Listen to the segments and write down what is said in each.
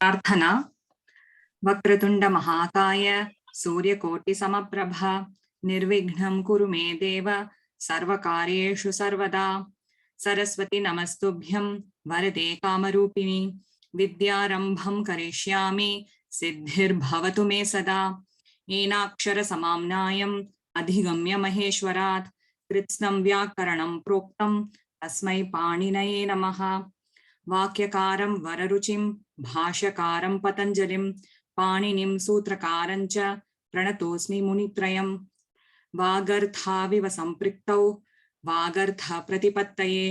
प्रार्थना। वक्रतुंड महाकाय सूर्यकोटि समप्रभ निर्विघ्नं कुरु मे देव सर्वकार्येषु सर्वदा। सरस्वती नमस्तुभ्यं वरदे कामरूपिणी विद्यारंभं करिष्यामि सिद्धिर्भवतु मे सदा। येनाक्षर समाम्नायम् अधिगम्य महेश्वरात् कृत्स्नं व्याकरणं प्रोक्तं तस्मै पाणिनये नमः। वाक्यकारं वररुचिं भाष्यकारं पतञ्जलिं पाणिनिं सूत्रकारं च प्रणतोऽस्मि मुनित्रयं। वागर्थाविव सम्पृक्तौ वागर्थ प्रतिपत्तये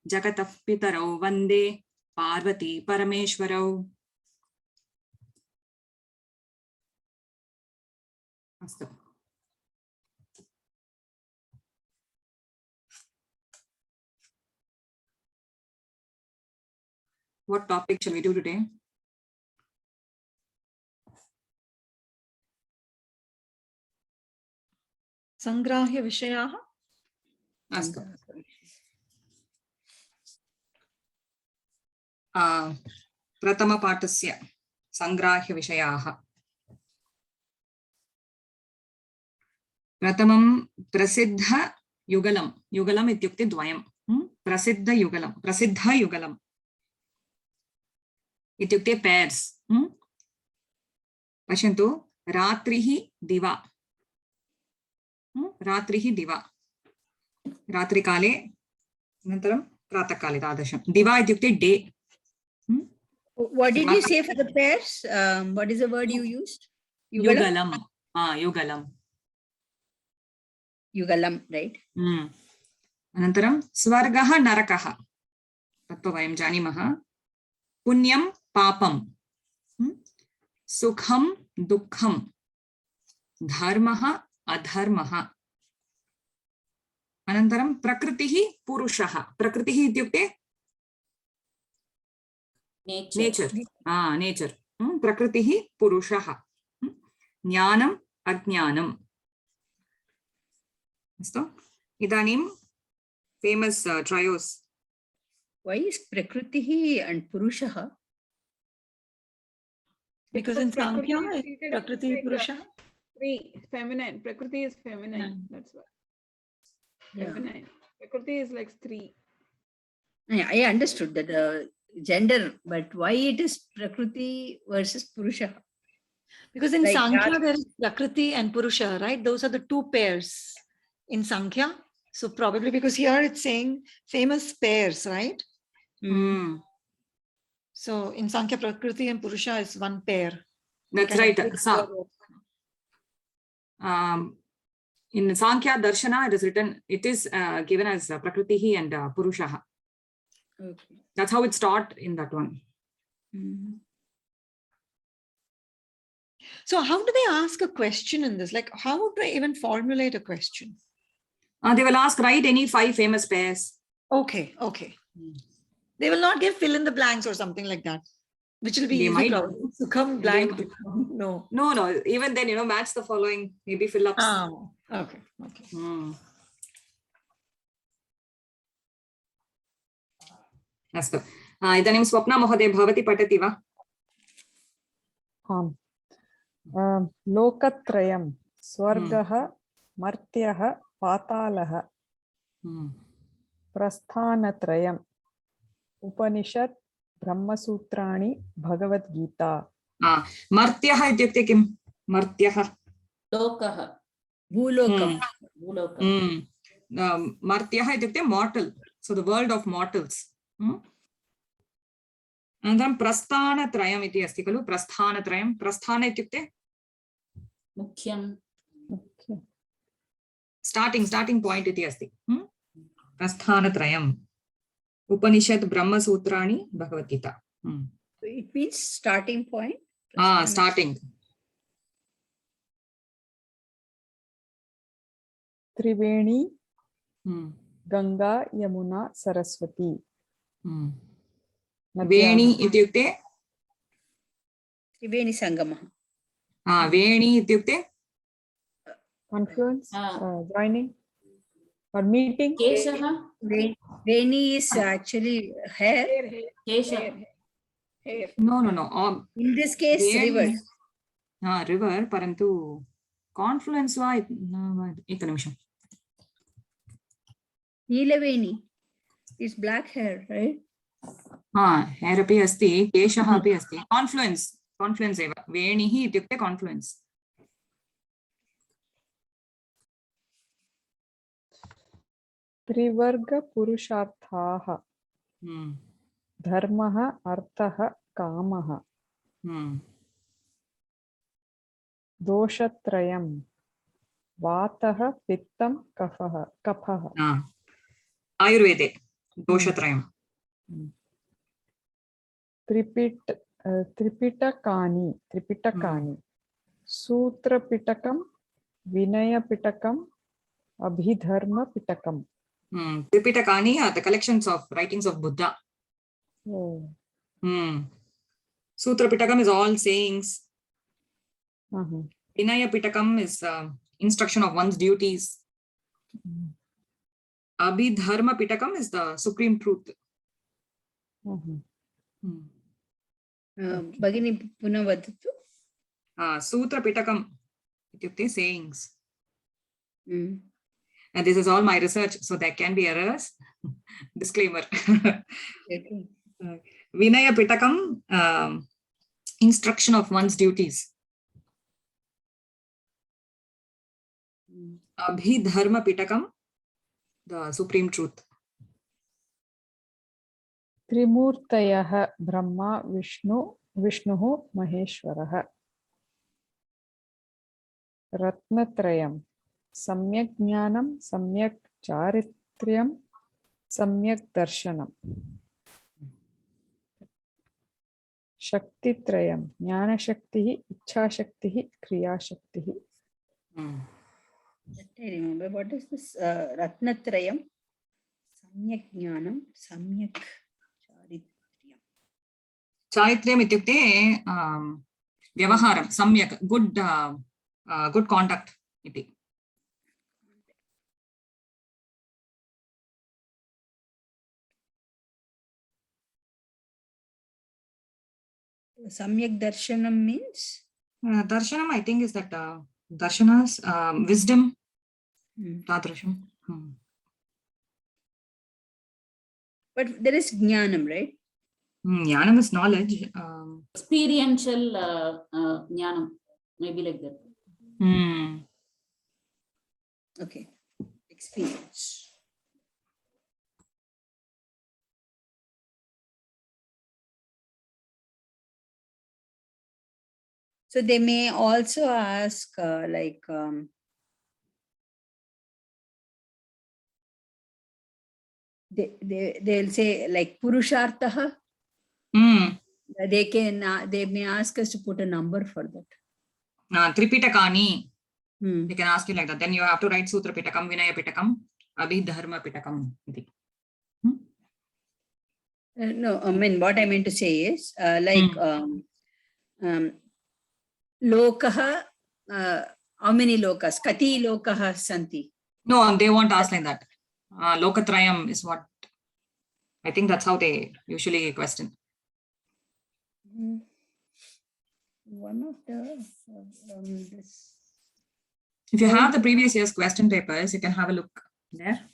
जगतः पितरौ वन्दे पार्वती परमेश्वरौ। अस्तु। What topic shall we do today? संग्राह्य विषयाः। अस्तु। प्रथमपाठस्य संग्राह्य विषयाः। प्रथमं प्रसिद्ध युगलम्। युगलम् इत्युक्ते द्वयं। प्रसिद्ध युगलम् इत्युक्ते पेर्स्। पश्यन्तु, रात्रिः दिवा। रात्रिः दिवा रात्रिकाले अनन्तरं प्रातःकाले तादृशं। दिवा इत्युक्ते day. What did you say for the pairs? What is the word you used? युगलम्। युगलम्। युगलम्, right? अनन्तरं स्वर्गः नरकः तत्तु वयं जानीमः। पुण्यं पापं, सुखं दुःखं, धर्मः अधर्मः। अनन्तरं प्रकृतिः पुरुषः। प्रकृतिः इत्युक्ते नेचर्। नेचर्। प्रकृतिः पुरुषः। ज्ञानम् अज्ञानम्। अस्तु। इदानीं famous ट्रयोस्। Why is prakritihi and purushaha? Because in Sankhya, Prakriti Purusha. Feminine. Prakriti is feminine. That's why. Feminine. Prakriti is like Stree. I understood that gender, but why it is Prakriti versus Purusha? Because in like Sankhya, there is Prakriti and Purusha, right? Those are the two pairs in Sankhya. So probably because here it's saying famous pairs, right? So in Sankhya, Prakriti and Purusha is one pair. That's right. In Sankhya Darshana, it is written, it is given as Prakritihi and Purushaha. Okay. That's how it's taught in that one. So how do they ask a question in this? Like, how would they even formulate a question? They will ask, write any 5 famous pairs. Okay. They will not give fill in the blanks or something like that, which will be They easy might to come blank. No. Even then, match the following, maybe fill ups. Okay. अस्तु। इदानीं स्वप्ना महोदय भवती पठति वा? आम्। लोकत्रयं स्वर्गः मर्त्यः पातालः प्रस्थानत्रयम् उपनिषत् ब्रह्मसूत्राणि भगवद्गीता। मर्त्यः इत्युक्ते किं? मर्त्यः लोकः, भूलोकं। मर्त्यः इत्युक्ते mortal, so the world of mortals. अनन्तरं प्रस्थानत्रयम् इति अस्ति खलु। प्रस्थानत्रयं, प्रस्थान इत्युक्ते मुख्यं, स्टार्टिंग पॉइंट इति अस्ति। प्रस्थानत्रयम् उपनिषत् ब्रह्मसूत्राणि Bhagavad Gita. It means starting point. Starting. त्रिवेणी गंगा यमुना सरस्वती। वेणी इत्युक्ते त्रिवेणी संगमः। वेणी इत्युक्ते confluence, joining or meeting. Veni is actually hair. hair. No. In this case, Veni. river. River, parantu confluence va ekanimisam. Neelaveni. It's black hair, right? hair api asti, keshah api asti. Confluence eva. Venihi ityukte confluence. त्रिवर्ग पुरुषार्थाः धर्मः अर्थः कामः दोषत्रयं वातः पित्तं कफः आयुर्वेदे दोषत्रयम्. त्रिपिटकानि सूत्रपिटकं विनयपिटकम् अभिधर्मपिटकम्. Tripitakaani are the collections of writings of Buddha. Oh. Sutra Pitakam is all sayings. Uh-huh. Vinaya Pitakam is instruction of one's duties. Abhidharma Pitakam is the supreme truth. Uh-huh. Bhagini Puna Vadatu. Sutra Pitakam ityukte sayings. And this is all my research, so there can be errors. Disclaimer. Okay. Vinaya Pitakam, instruction of one's duties. Abhidharma Pitakam, the supreme truth. त्रिमूर्तयः Brahma विष्णुः महेश्वरः. रत्नत्रयम् सम्यक् ज्ञानं सम्यक् चारित्र्यं सम्यक् दर्शनम्. शक्तित्रयं ज्ञानशक्तिः इच्छाशक्तिः क्रियाशक्तिः. I remember what is this Ratnatrayam? Samyak Jnanam, Samyak Charityam. Charityam ityukte vyavaharam, samyak, good conduct iti. Samyak Darshanam means? Darshanam, I think, is that darshanas, wisdom, tadrasham. But there is Jnanam, right? Jnanam is knowledge. Experiential jnanam, maybe like that. Okay. Experience. So they may also ask they'll say like Purushartha. They may ask us to put a number for that. Tripitakani. They can ask you like that. Then you have to write Sutra Pitakam, Vinaya Pitakam, Abhidharma Pitakam. No, I mean what I meant to say is Lokaha, how many lokas? Kati lokaha santi? No, they won't ask like that. Lokatrayam is what, I think that's how they usually question. One of the, this. If you have the previous year's question papers, you can have a look there.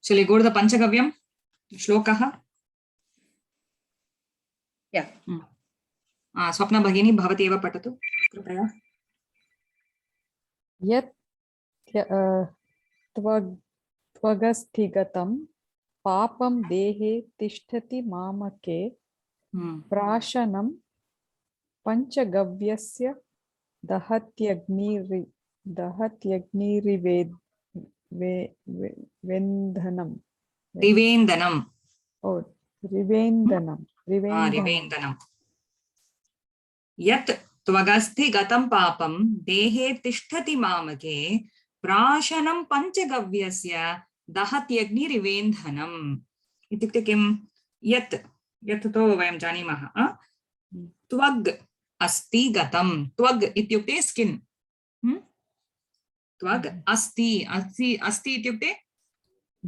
Shall we go to the Panchagavyam? Shlokaha? Yeah. Swapna Bhagini, Bhavati eva patatu. Kripaya. यत् त्वगस्थिगतं पापं देहे तिष्ठति मामके प्राशनं पञ्चगव्यस्य दहत्यग्निरिवेन्दनं. Rivendanam. Yat tvagasti gatam papam dehe tishtati mamake prashanam panchagavyasya dahatyagni rivendhanam. Ityukte kim? Yat to vayam janimaha. Tvag asti gatam. Tvag ityukte skin. Tvag asti ityukte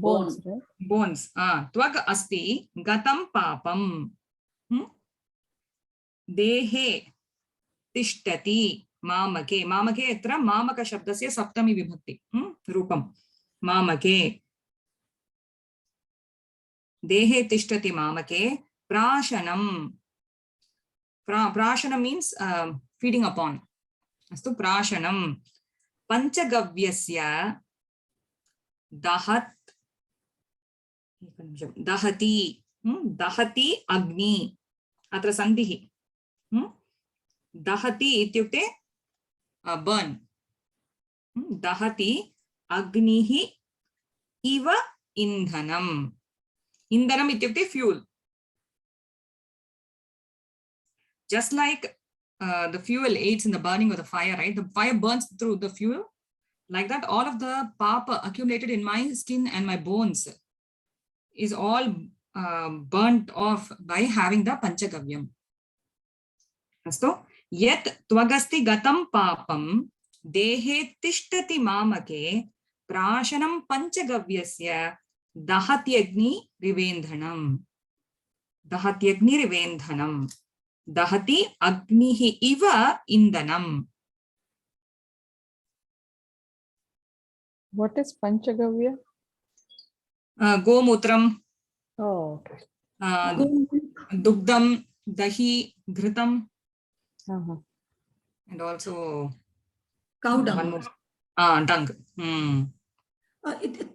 Bones, right? bones. Tvag asti gatam papam. Dehe tishtati mamake. Mamake etra mamaka shabdasya saptami vibhakti. Rupam. Mamake. Dehe tishtati mamake. Prashanam. Prashana means feeding upon. Astu prashanam. Panchagavyasya dahat. Dahati. Dahati agni. Atra sandhihi. Dahati ityukte burn. Dahati agnihi iva indhanam. Indhanam ityukte fuel. Just like the fuel aids in the burning of the fire, right? The fire burns through the fuel. Like that, all of the papa accumulated in my skin and my bones is all burnt off by having the panchagavyam. Astu yet tvagasti gatam papam dehe tishtati mamake prashanam panchagavyasya dahatyagni rivendhanam. Dahatyagni rivendhanam. Dahati agnihi iva indanam. What is Panchagavya? Gomutram, Oh, okay. dugdam, dahi, ghritam, Uh-huh. and also Cow one dung. more. Dung.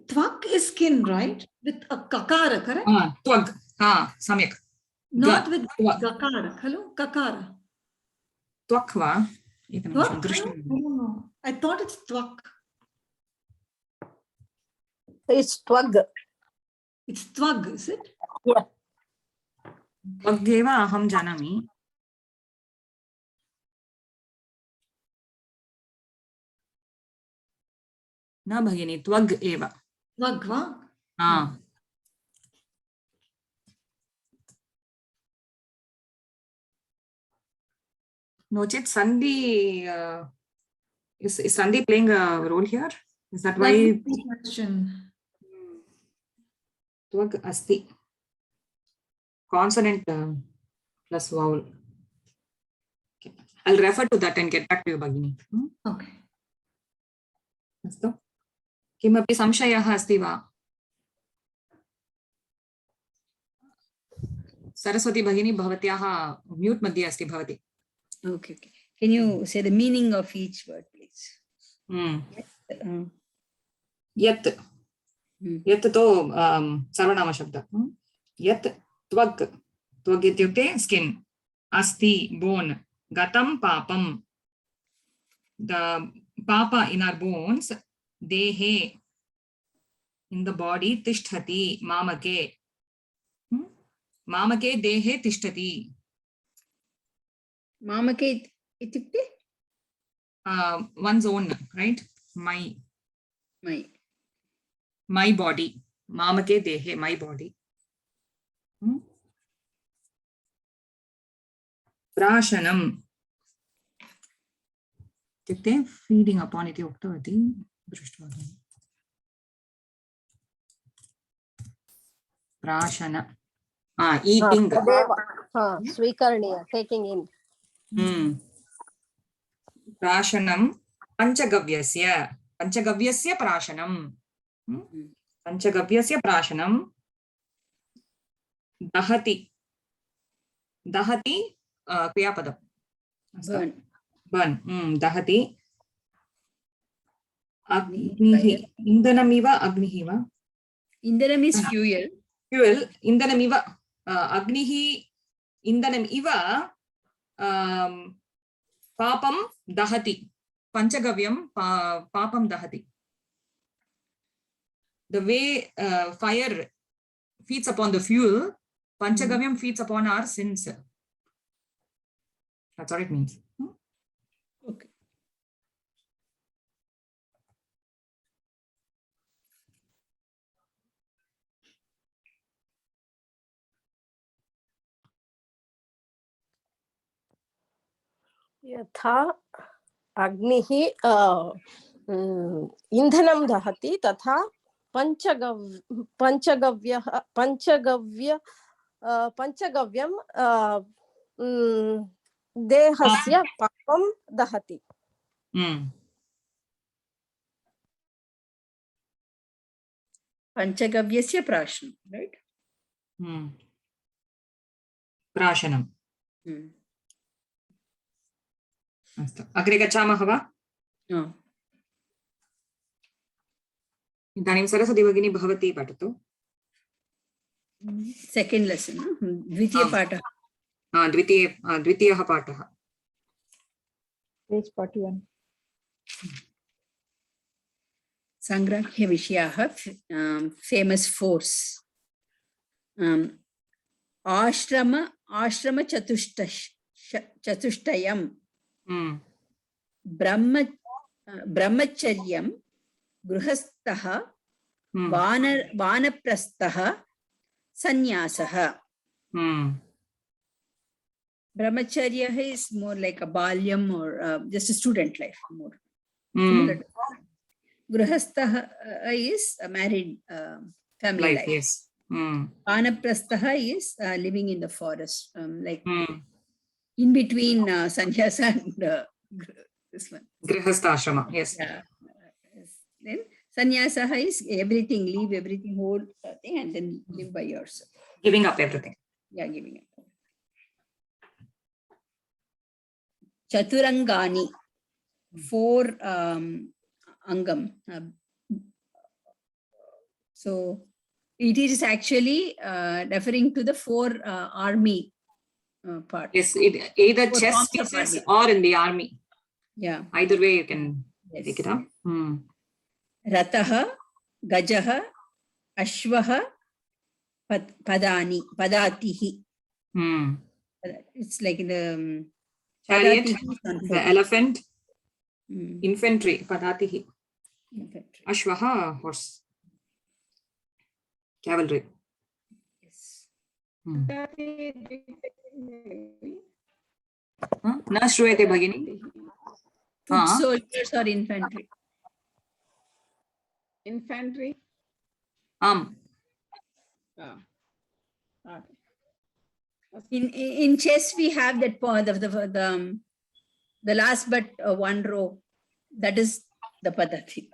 Tvak is skin, right? With a kakara, correct? Twag. Samyak. Not with Tvak. gakara. Hello? Kakara. Twak va? Tvak? I don't know. I thought it's tvak. It's twag. It's tvag, is it? Yeah. Twageva aham janami. Na bhagini, twag eva. Tvag, va? No chit Sandhi, is Sandhi playing a role here? Is that why? That's the question. Twag asti. Consonant plus vowel. Okay. I'll refer to that and get back to you, Bhagini. Okay. अस्तु किमपि संशयः अस्ति वा? सरस्वती भगिनी भवत्याः mute मध्ये अस्ति भवति. Okay. Can you say the meaning of each word, please? यत् यत् तो सर्वनाम शब्द. यत् त्वग् त्वग् इत्युक्ते स्किन्. अस्ति बोन्. गतं पापं. The papa in our bones. Dehe in the body. Tishtati mamake. Mamake dehe tishtati. Mamake ityukte? One's own, right? My body. Mamake dehe, my body. Prashanam. इत्युक्ते feeding upon इति उक्तवती दृष्ट्वा. प्राशन. Eating. स्वीकरणीय, taking in. प्राशनं पञ्चगव्यस्य प्राशनं. पञ्चगव्यस्य प्राशनं. दहति. दहति क्रियापदम्. burn. Dahati. Agnihi. Indhanamiva agnihi va? Indhanam is fuel. Fuel. Indhanamiva. Agnihi. Indhanam iva. Papam dahati. Panchagavyam papam dahati. The way fire feeds upon the fuel, Panchagavyam feeds upon our sins. That's what it means. Okay. यथा अग्निः इंधनं दहति तथा पञ्चगव्यं देहस्य पापं दहति. Panchagavyasya prashanam, right? प्राशनम्. अस्तु, अग्रे गच्छामः वा? इदानीं सरस्वती भगिनी भवती पठतु. Second lesson, द्वितीय पाठः. द्वितीयः पाठः. Page 41. Sangrahya Vishayaः, famous force. Ashrama Chatushtayam. Brahmacharyam Gruhastaha Vanaprastaha Sannyasah. Brahmacharya is more like a balyam or just a student life more. Gruhastaha is a married family life. Yes. Vanaprastaha is living in the forest, like in between sannyasa and this one. Grihastha ashrama. Yes. Yeah. Then sannyasa is everything, leave everything, whole thing, and then live by yourself. Giving up everything. Yeah, giving up. Chaturangani, 4 angam. So it is actually referring to the 4 army part. Yes, it either 4 chess forms of pieces army. or in the army. Yeah. Either way you can Yes. take it up. Rataha, Gajaha, Ashvaha, Padatihi. It's like the Chariot, Padatihi is on the foot. elephant, Mm, infantry, padatihi. infantry. Ashvaha, horse. Cavalry. Yes. न श्रूयते भगिनी. Foot soldiers or infantry. Infantry. आम्. Ah. Okay. In chess, we have that part of the last but one row. That is the padati.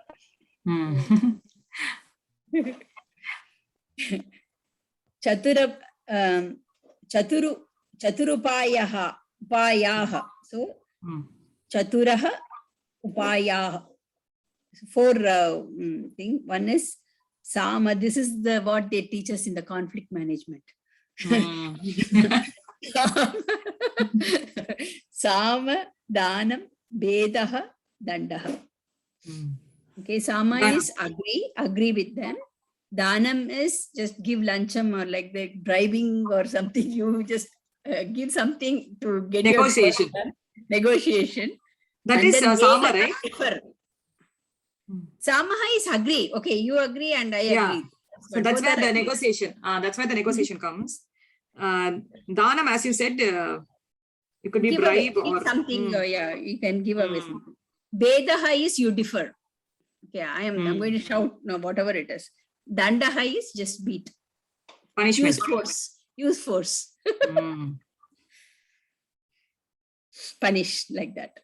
Chaturupayaha. So Chaturaha Upayaha. 4 thing. One is Sama. This is what they teach us in the conflict management. Sama, Danam, Vedaha, Dandaha. Okay, Sama is agree with them. Danam is just give luncham or like the bribing or something. You just give something to get Negotiation. your negotiation. That And is then Sama, Vedaha right? differ. Samaha is agree. Okay, you agree and I Yeah. agree. So But that's both where are the agree. negotiation. That's where the negotiation comes. Dhanam, as you said, it could be Give away, bribe give or something. Yeah, you can give away Mm. something. Vedaha is you differ. Okay, I'm going to shout no, whatever it is. Dandaha is just beat. punishment. Use force. Use force. Mm. Punish like that.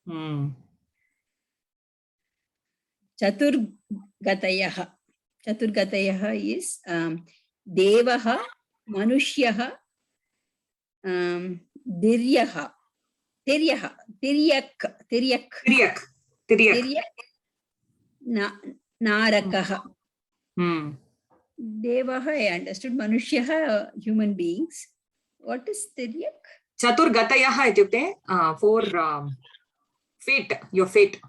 Mm. Chaturgatayaha. Chaturgatayaha is Devaha, Manushyaha, Diryaha. Tiryak. Tiriyak. Narakaha. Mm. Devaha, I understood. Manushyaha, human beings. What is Tiryak? Chaturgatayaha ityukte 4 fate, your fate.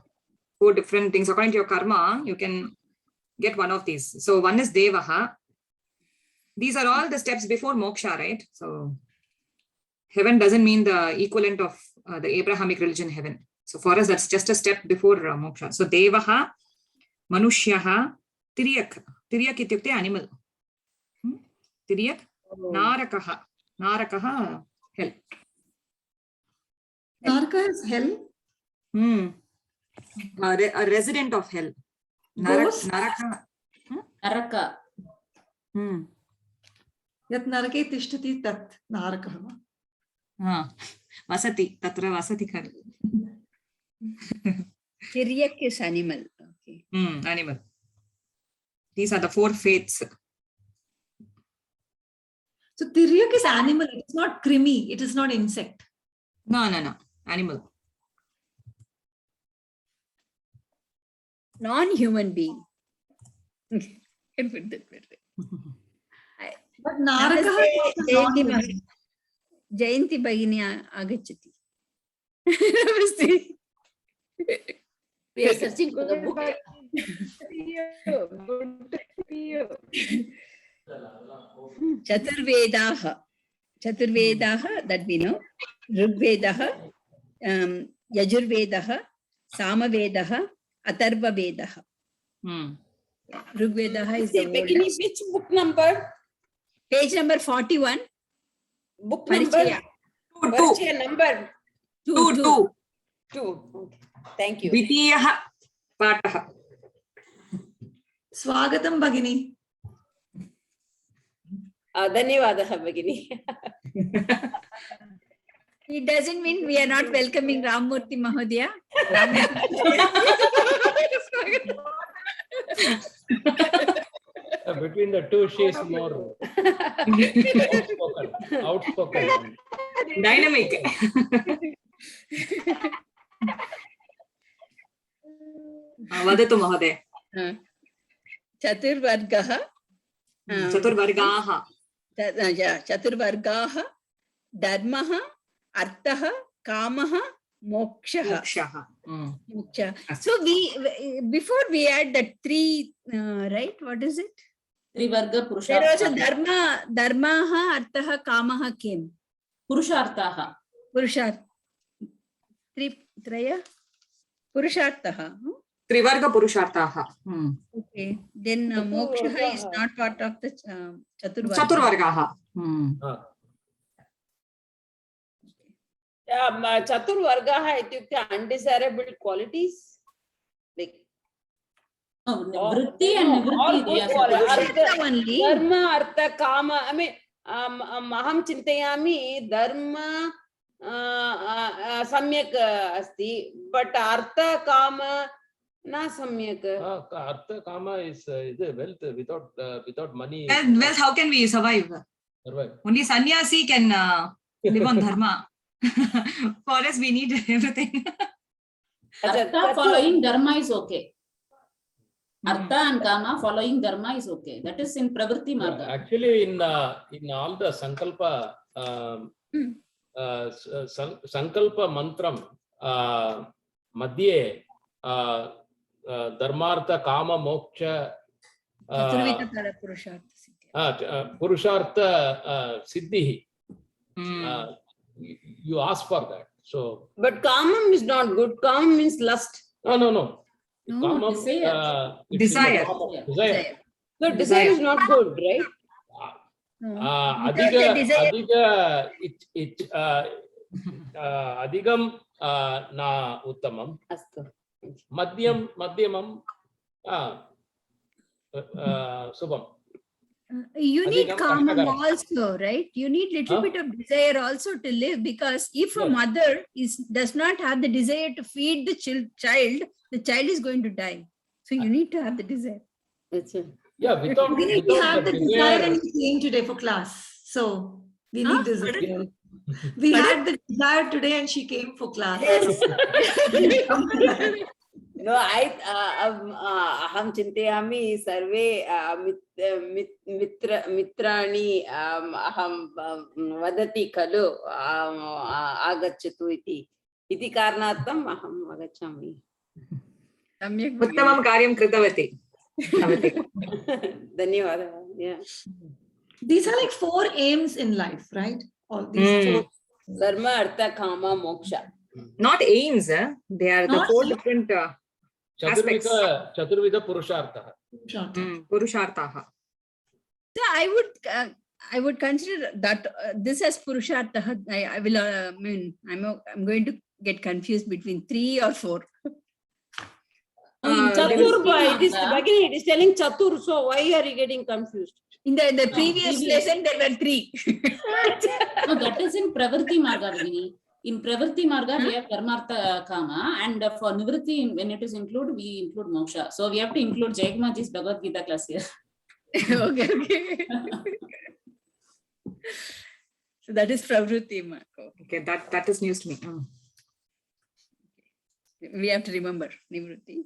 4 different things. According to your karma, you can get one of these. So one is Devaha. These are all the steps before moksha, right? So heaven doesn't mean the equivalent of the Abrahamic religion heaven. So for us, that's just a step before moksha. So Devaha, Manushyaha, Tiryak. Tiryak ityukte animal. Tiryak, Narakaha. Narakaha, hell. Naraka is hell. A resident of hell. Ghost? Naraka. Araka. यत् नरके तिष्ठति तत् नारकः वा? Vasati. Tatra vasati khali. Tiryak is animal. Okay. Animal. These are the 4 faiths. So Tiryak is animal. It is not krimi. It is not insect. No. Animal. Non-human being. Can put that way. But narakah is also non-human. Jayanti Bhagini agachati. Namaste. We are searching for the book. Chaturvedaha, that we know. Rigvedaha, Yajurvedaha, Samavedaha, Atharva Vedaha. Rigvedaha is the oldest. Which book number? Page number 41. Book number? Parichaya. Parichaya number 2. 2. Okay. Thank you. Dvitiyaha Pataha. Swagatam Bhagini. Dhanyavadaha Bhagini. It doesn't mean we are not welcoming Ramurthy Mahodaya. Between the two, she is more outspoken. Dynamic. Vadatu Mahoday. Chaturvargaha. Chaturvargaha. Chaturvargaha, Dharmaha, Arthaha, Kamaha, Mokshaha. Moksha. So before we had the 3, right? What is it? Trivarga Purushartha. There was a Dharmaha, Arthaha, Kamaha came. Purushartha. Traya? Purusharthaha. Trivarga Purusharthaha. Okay. Then Moksha is not part of the Chaturvarga. Chaturvargaha. Chaturvargaha ityukte undesirable qualities. Like Vritti and Nivritti. Only. Dharma, Artha, Kama. I mean, Maham Chintayami, Dharma Samyak Asti, but Artha, Kama na Samyak. Artha Kama is wealth without money. Wealth, how can we survive? Only sannyasi can live on dharma. For us, we need everything. Artha following dharma is okay. Artha and Kama following dharma is okay. That is in Pravritti Marga. Actually, in all the Sankalpa, Sankalpa Mantram, Madhye, Dharmartha, Kama, Moksha, Purushartha Siddhi. You ask for that. So, but Kamam is not good. Kamam means lust. No. No, Desire. So desire is not good, right? Adigam na uttamam. Astu. Madhyamam subham. You need Kama also, right? You need little bit of desire also to live, because if a mother does not have the desire to feed the child, the child is going to die. So you need to have the desire. Yeah, We need to have the desire, and we came today for class. So we need this. We had the desire today and she came for class. No, aham chintayami sarve mitrani aham vadati khalu agacchatu iti karnatam aham agacchami. Uttamam karyam kritavati. Dhanyavadaha. Yeah. These are like 4 aims in life, right? All these 4. Dharma, Artha, Kama, Moksha. Not aims, they are the 4 different aspects. Chaturvida Purushartha. Purusharthaha. So I would consider that this as Purushartha. I will. I'm going to get confused between 3 or 4. Chaturba, it is Bhagini, it is telling Chatur, so why are you getting confused? In the previous previous. lesson, there were 3. No, that is in Pravrti Marga, Bhagini. In Pravrti Marga, we have Karmartha Kama, and for Nivritti, when it is included, we include Moksha. So we have to include Jayakamaji's Bhagavad Gita class here. Okay. So that is Pravruti Marga. Okay, that is news to me. We have to remember Nivrutti.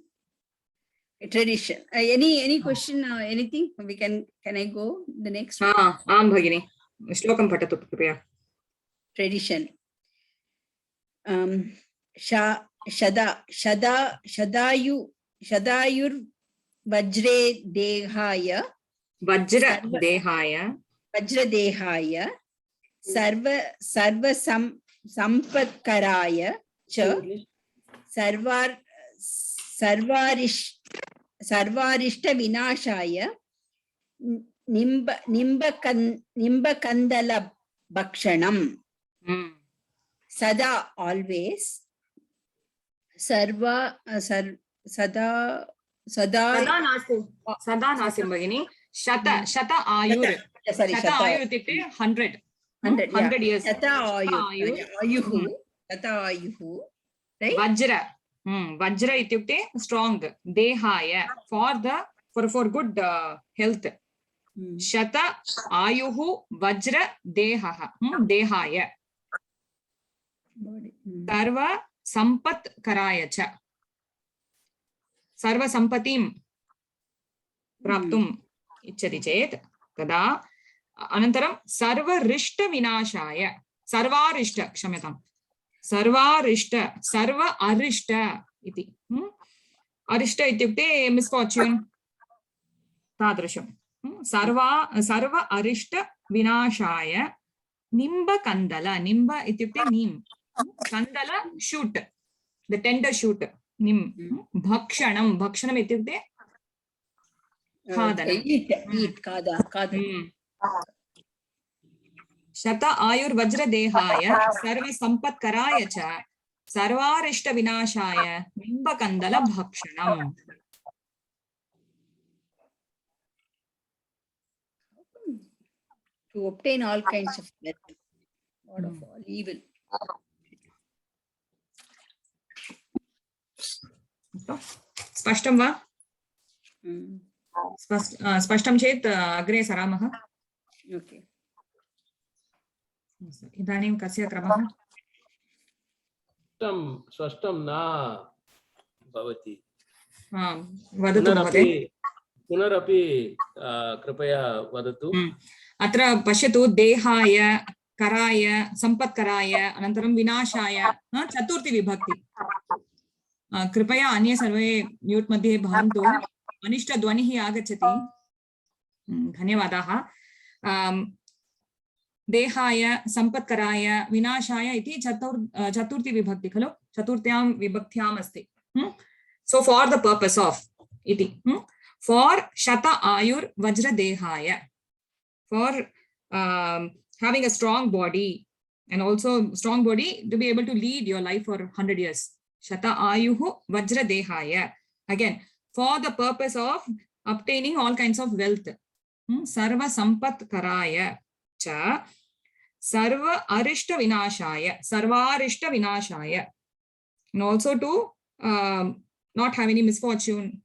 Tradition. Any question? Anything? We can I go the next one? आं भगिनि श्लोकं पठतु कृपया. Tradition. Shadayur Vajre Dehaya Vajradehaya Sarva Sampatkaraya Cha Sarvarishta Vinashaya Nimbakandala Bhakshanam. Sada, always. Sada नास्ति भगिनि. शत आयुर्. Sorry, शत आयुर् इत्युक्ते 100. 100 years. Shata Ayuhu. Shata Ayuhu. Right? Vajra ityukte strong. Dehaya for good health. Shata ayuhu vajra dehaha. Dehaya. Sarva sampat karaya cha. Sarva sampatim praptum ichchati chet tada anantaram sarva rishta vinashaya. Sarvarishta kshamyatam. Sarvarishta, sarva arishta iti. Arishta ityukte misfortune. Tadrasham. Sarva arishta vinashaya nimba kandala. Nimba ityukte neem. Kandala shoot. The tender shoot. Nim. Bhakshanam. Bhakshanam ityukte khadana. Eat. Kada. Shata ayur vajra dehaya sarva sampat karaya cha sarvarishta vinashaya nimba kandala bhakshanam. To obtain all kinds of wealth. Lord of all evil. स्पष्टं वा? स्पष्टं चेत् अग्रे सरामः. Okay. इदानीं कस्य क्रमः? स्पष्टं न भवति. वदतु महोदय. पुनरपि कृपया वदतु. अत्र पश्यतु. देहाय, कराय, सम्पत्कराय, अनन्तरं विनाशाय, चतुर्थी विभक्ति. कृपया अन्ये सर्वे म्यूट् मध्ये भवन्तु. अनिष्टध्वनिः आगच्छति. धन्यवादाः. देहाय, सम्पत्कराय, विनाशाय इति चतुर्थी विभक्ति खलु. चतुर्थ्यां विभक्त्याम् अस्ति. So for the purpose of iti. For shata ayur vajra dehaya. For having a strong body and also strong body to be able to lead your life for 100 years. Shata ayuhu vajra dehaya. Again, for the purpose of obtaining all kinds of wealth. Sarva sampat karaya cha sarva arishta vinashaya. Sarvarishta vinashaya. And also to not have any misfortune.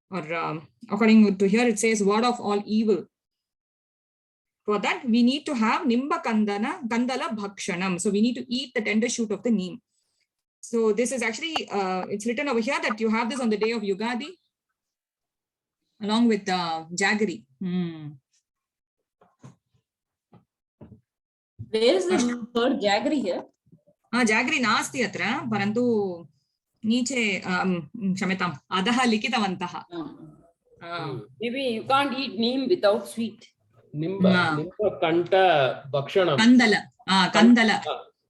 Or according to here, it says ward of all evil. For that, we need to have nimba kandala bhakshanam. So we need to eat the tender shoot of the neem. So this is actually, it's written over here that you have this on the day of Yugadi, along with jaggery. Where is the word jaggery here? Jaggery nasti atra, parantu नीचे क्षम्यताम् अधः लिखितवन्तः. Maybe you can't eat neem without sweet. Nimba kanta bhakshanam.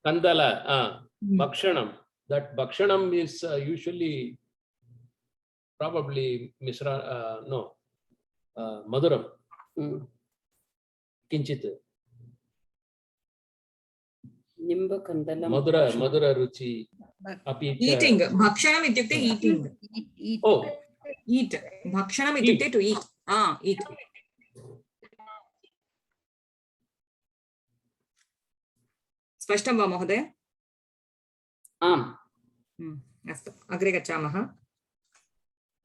Kandala bhakshanam. That bhakshanam is usually probably maduram. Kinchit. Nimbakandala. मधुर रुचि अपि च Eating. Bhakshanam ityukte eating. Eat. Oh, Eat. Bhakshanam ityukte to eat. Eat. स्पष्टं वा महोदय? आम्. अस्तु, अग्रे गच्छामः।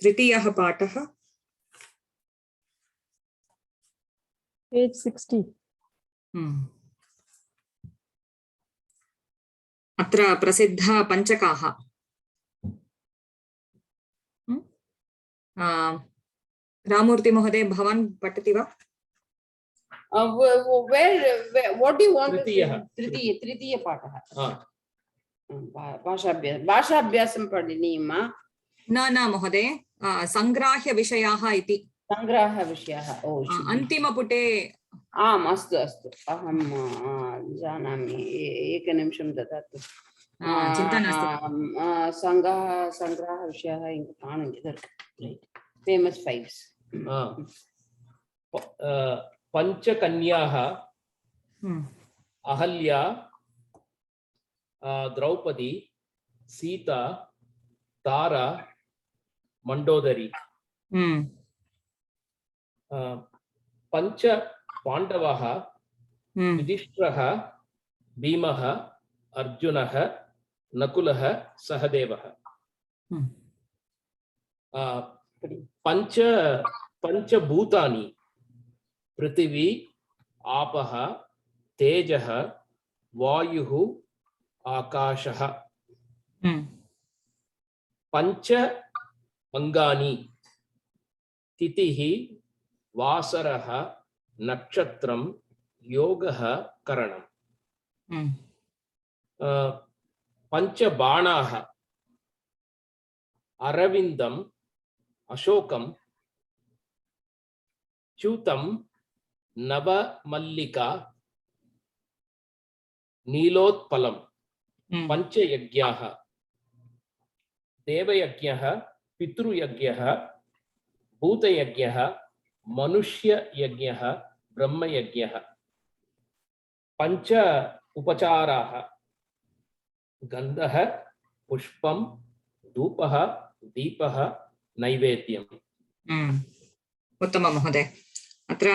तृतीयः पाठः। Page 60. अत्र प्रसिद्धा पञ्चकाः। रामूर्ति महोदय, भवान् पठति वा? Where, what do you want to say? तृतीयः। तृतीय पाठः। भाषाभ्यासं पठनीयमा? न महोदय, सङ्ग्राह्यविषयाः इति। सङ्ग्रहविषयः। अन्तिमपुटे। आम्, अस्तु अहं जानामि। एकनिमिषं ददातु। चिन्ता नास्ति। सङ्ग्रहविषयः फेमस् फैव्स्। पञ्चकन्याः अहल्या, द्रौपदी, सीता, तारा, मंडोदरी। पंच पांडवाः युधिष्ठिरः, भीमः, अर्जुनः, नकुलः, सहदेवः। पंचभूतानि पृथिवी, आपः, तेजः, वायुः, आकाशः। पंच अंगानि तिथिः, वासरः, नक्षत्रं, योगः, करणम्। पंचबाणाः अरविन्दम्, अशोकं, च्यूतं, नवमल्लिका, नीलोत्पलम्। पंचयज्ञाः देवयज्ञः, पितृयज्ञः, भूतयज्ञः, मनुष्ययज्ञः, ब्रह्मयज्ञः। पंच उपचाराः गन्धः, पुष्पं, धूपः, दीपः, नैवेद्यम्। उत्तमं महोदय। अत्र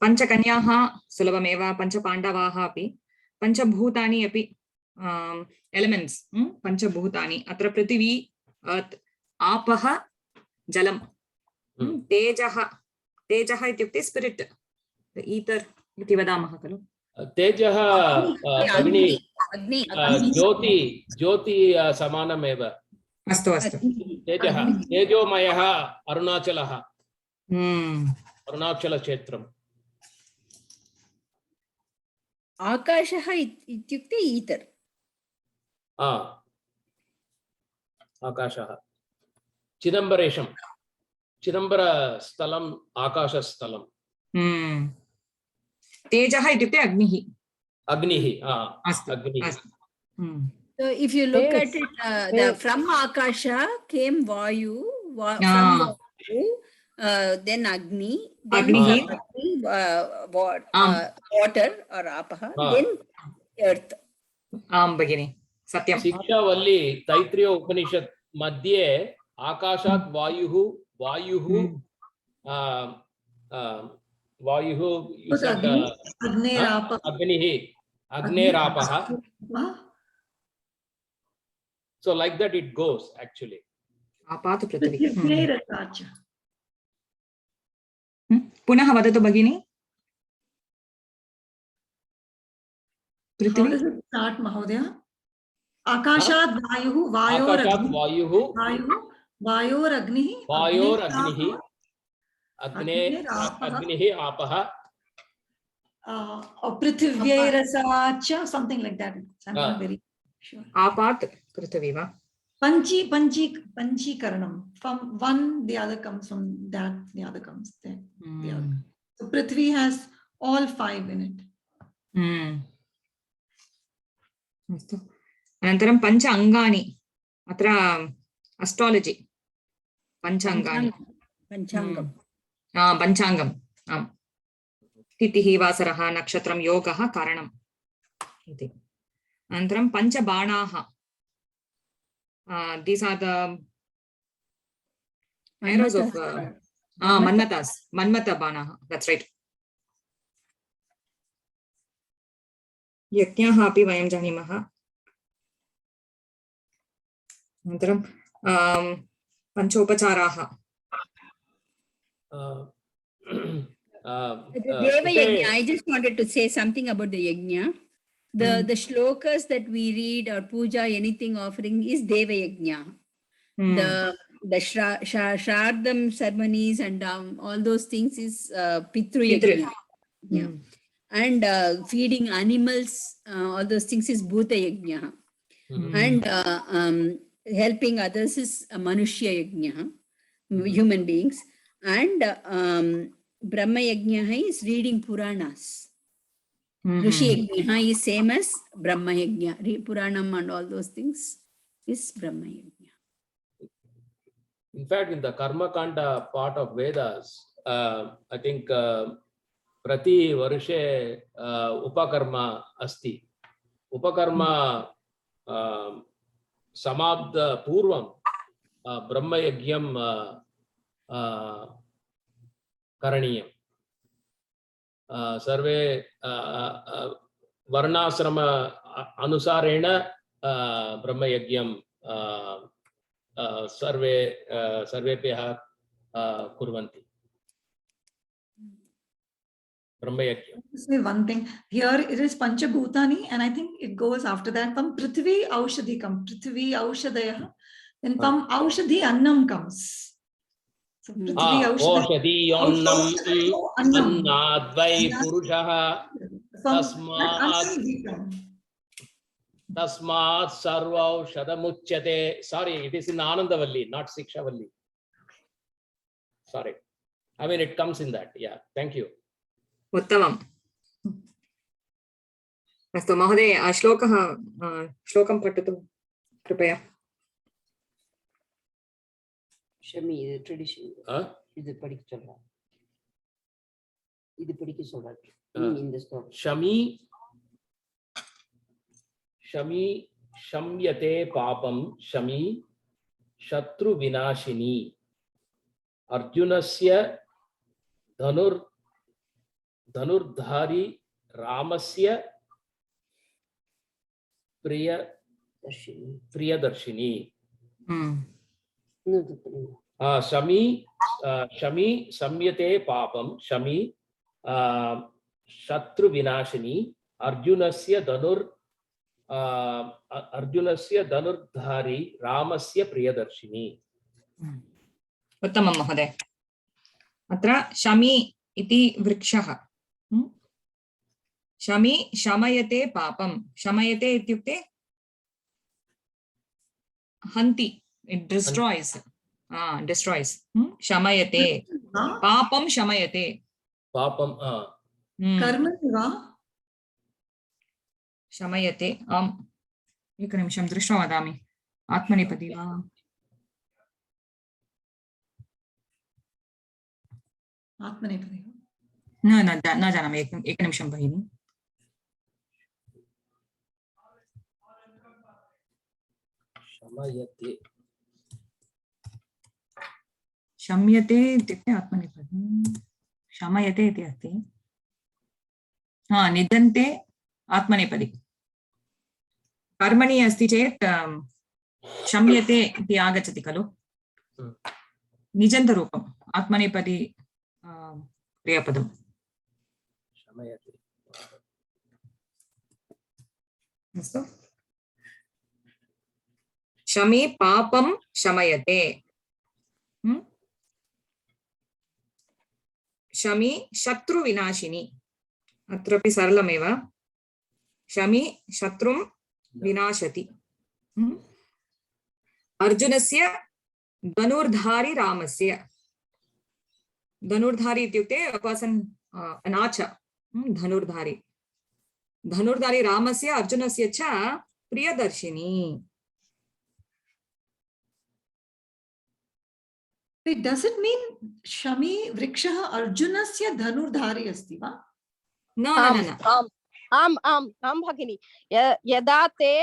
पञ्चकन्याः सुलभमेव, पञ्चपाण्डवाः अपि, पञ्चभूतानि अपि एलिमेण्ट्स्। पञ्चभूतानि अत्र पृथिवी, अर्त्, आपः, जलं, तेजः। तेजः इत्युक्ते स्पिरिट्, ईथर् इति वदामः खलु। तेजः अग्नि, अग्नि। ज्योति समानमेव। अस्तु अस्तु। तेजः तेजोमयः अरुणाचलः, अरुणाचलक्षेत्रम्। आकाशः इत्युक्ते ईथर्। आकाशः चिदम्बरेशं, चिदम्बरस्थलम्, आकाशस्थलम्। तेजः इत्युक्ते अग्निः। अग्निः, अग्निः। So if you look at it, from Akasha came Vayu, from Vayu, then Agni, then water or Apaha, then earth. आम् भगिनि, सत्यं। शिक्षावल्ली तैत्रीय उपनिषत् मध्ये आकाशात् वायुः, वायुः, अग्निः, अग्नेरापः। So like that it goes actually. आपात् पृथिवी। पुनः वदतु भगिनि। पृथिवी स्टार्ट् महोदय। आकाशात् वायुः, वायोरग्निः, अग्निः, आपः, पृथिव्यैरसाच्च, something like that. I'm not very sure. आपात् पृथिवी वा? Panchikaranam. From one, the other comes from that, the other comes there. The other. So Prithvi has all five in it. अस्तु। अनन्तरं पञ्च अङ्गानि, अत्र अस्ट्रालजि। पञ्च अङ्गानि, पञ्चाङ्गम्। आम्, तिथिः, वासरः, नक्षत्रं, योगः, करणम् इति। अनन्तरं पञ्चबाणाः. These are the arrows of Manmata Banaha. That's right. यज्ञाः अपि वयं जानीमः. अनन्तरं पञ्चोपचाराः. Deva Yajna, I just wanted to say something about the Yajna. The shlokas that we read or puja, anything offering is Deva Yajna. The Shardam ceremonies and all those things is Pitru Yajna. Yeah. And feeding animals, all those things is Bhuta Yajna. And helping others is Manushya Yajna, human beings. And Brahma Yajna is reading Puranas. Rishi Yajna is same as Brahma Yajna. Puranam and all those things is Brahma Yajna. In fact, in the Karma Kanda part of Vedas, I think Prati Varshe Upakarma Asti. Upakarma Samabda Purvam Brahma Yajnam Karaniyam. Sarve Varnasrama Anusarena Brahma Yajnam Sarvepyah Kurvanti. Brahma Yajna. Say one thing here, it is Panchabhutani, and I think it goes after that. Tam Prithvi Aushadhi comes. Prithvi Aushadaya. Then Tam Aushadhi Annam comes. So Prithvi Aushadhi Annam Annadvai Purushaha Tasmat Sarva Shadamuchyate. Sorry, it is in Anandavalli, not Sikshavalli. Sorry. I mean, it comes in that. Yeah. Thank you. उत्तमम्. अस्तु महोदय, श्लोकं पठतु कृपया. ஷமி இது tradition இது படிக்க சொல்றேன். இது படிக்க சொல்றாரு இந்த ஸ்லோகம். शमी शम्यते पापम शमी शत्रु विनाशिनी अर्जुनस्य धनुर्धारी रामस्य प्रियदर्शिनी. शमी शम्यते पापम शमी शत्रु विनाशिनी अर्जुनस्य धनुर्धारी रामस्य प्रियदर्शिनी. उत्तमं महोदय. अत्र शमी इति वृक्षः. शमी शमयते पापं. शमयते इत्युक्ते हन्ति, it destroys. Destroys. शमयते पापं शमयते. पापं कर्मणि वा शमयते. आम्, एकनिमिषं दृष्ट्वा वदामि. आत्मनेपदी वा? आत्मनेपदी न जानामि. एकनिमिषं भगिनि. शम्यते इत्युक्ते आत्मनेपदी. शमयते इति अस्ति. निदन्ते आत्मनेपदी. कर्मणि अस्ति चेत् शम्यते इति आगच्छति खलु. निजन्तरूपम् आत्मनेपदी क्रियापदम्. अस्तु. शमी पापं शमयते. शमी शत्रुविनाशिनी. अत्रापि सरलमेव. शमी शत्रुं विनाशति. अर्जुनस्य धनुर्धारी रामस्य. धनुर्धारी इत्युक्ते पर्सन an archer. धनुर्धारी. धनुर्धारी रामस्य अर्जुनस्य च Priyadarshini. Wait, does it mean Shami Vrikshah Arjunasya Dhanurdhari asti va? No. आम् आम् आम् भगिनि यदा ते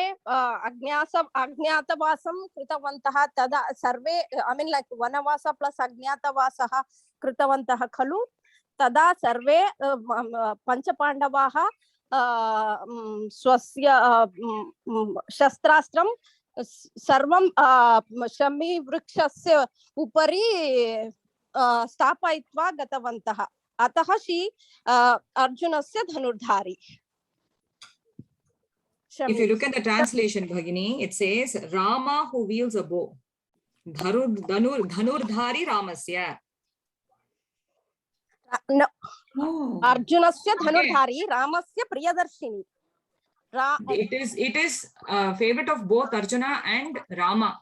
अज्ञातवासं कृतवन्तः तदा सर्वे I mean like वनवास प्लस अज्ञातवासः कृतवन्तः खलु तदा सर्वे पञ्चपाण्डवाः स्वस्य शस्त्रास्त्रं सर्वं शमीवृक्षस्य उपरि स्थापयित्वा गतवन्तः अतः अर्जुनस्य धनुर्धारी. If you look at the translation, Bhagini, it says Rama who wields a bow. Dhanurdhari Ramasya. No. Oh. Arjunasya Dhanurdhari, Ramasya Priyadarshini. It is a favorite of both Arjuna and Rama.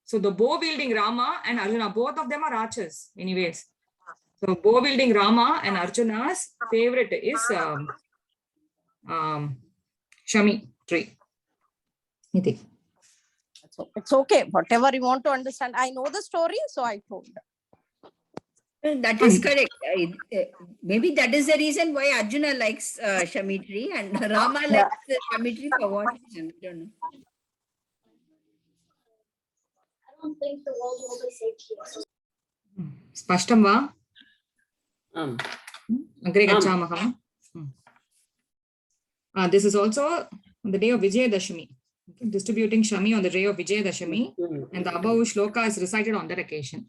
So the bow wielding Rama and Arjuna, both of them are archers anyways. So bow wielding Rama and Arjuna's favorite is Shami tree. It's okay. Whatever you want to understand. I know the story, so I told. That is correct. Maybe that is the reason why Arjuna likes Shami tree and Rama likes the Shami tree for what reason? I don't know. I don't think the world will be safe here. Spashtam va? Agre gachamah. This is also on the day of Vijayadashami. Okay, distributing Shami on the day of Vijayadashami, and the above shloka is recited on that occasion.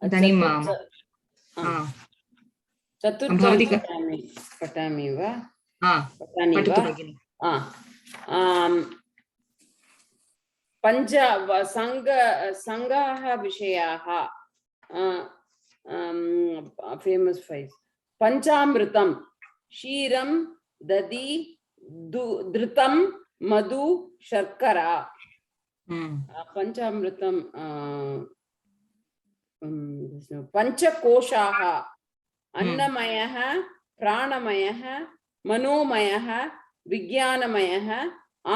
Idanim पठामि वा पञ्च सङ्घाः विषयाः famous five पञ्चामृतं क्षीरं दधि धृतं मधु शर्करा पञ्चामृतं पञ्चकोशाः अन्नमयः प्राणमयः मनोमयः विज्ञानमयः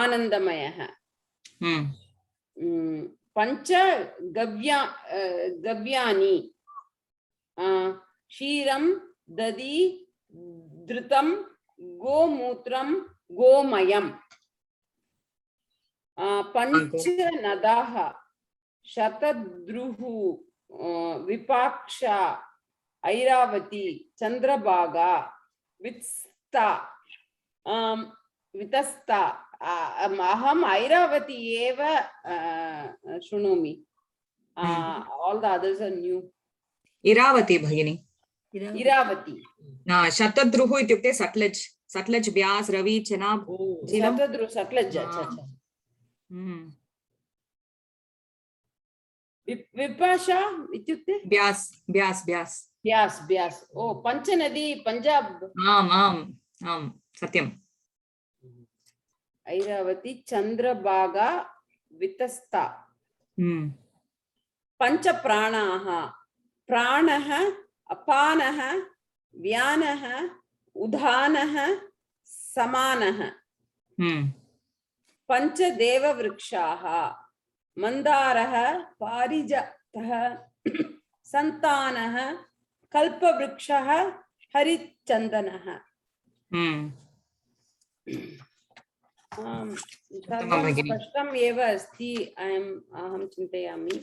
आनन्दमयः पंच गव्यानि क्षीरं दधि धृतं गोमूत्रं गोमयम् पंच नदाः शतद्रुः विपाक्षा ऐरावती चंद्रभागा वित्स्ता वितस्ता अहम ऐरावती एव शृणोमि all the others are new Iravati भगिनी इरावती शतद्रुः इत्युक्ते सट्लज ब्यास रवि चेनाब शतद्रुः सट्लज अच्छा विपाशा इत्युक्ते ब्यास ब्यास ब्यास ब्यास ब्यास ओ पंचनदी पंजाब आम आम आम सत्यम ऐरावती चंद्रभागा वितस्ता पंच प्राणाः प्राणः अपानः व्यानः उदानः समानः पंच देववृक्षाः मंदारः पारिजातः संतानः कल्पवृक्षः हरिचन्दनः स्पष्टम् एव अस्ति अहं चिन्तयामि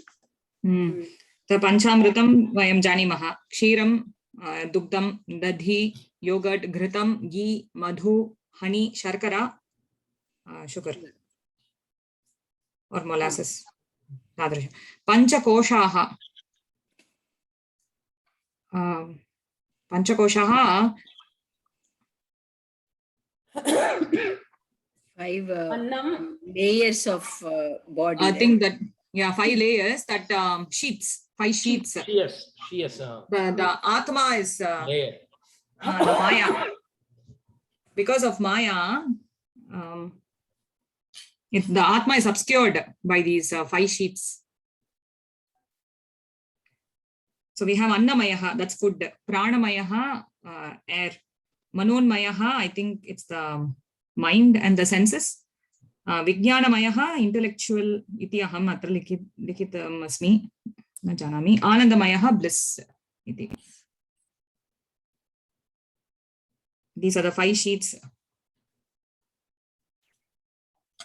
पंचामृतं वयं जानीमः क्षीरं दुग्धं दधि योगर्ट घृतं घी मधु हनी शर्करा शुगर और मोलासेस तादृश पंचकोशाः five layers of body. I think that 5 layers that sheets, 5 sheets. Yes. The Atma is Layer. the Maya. Because of Maya, the Atma is obscured by these 5 sheets. So we have Annamayaha, that's food. Pranamayaha, air. Manonmayaha, I think it's the mind and the senses. विज्ञानमयः intellectual इति अहम् अत्र लिखितम् अस्मि न जानामि आनन्दमयः bliss इति. These are the 5 sheets.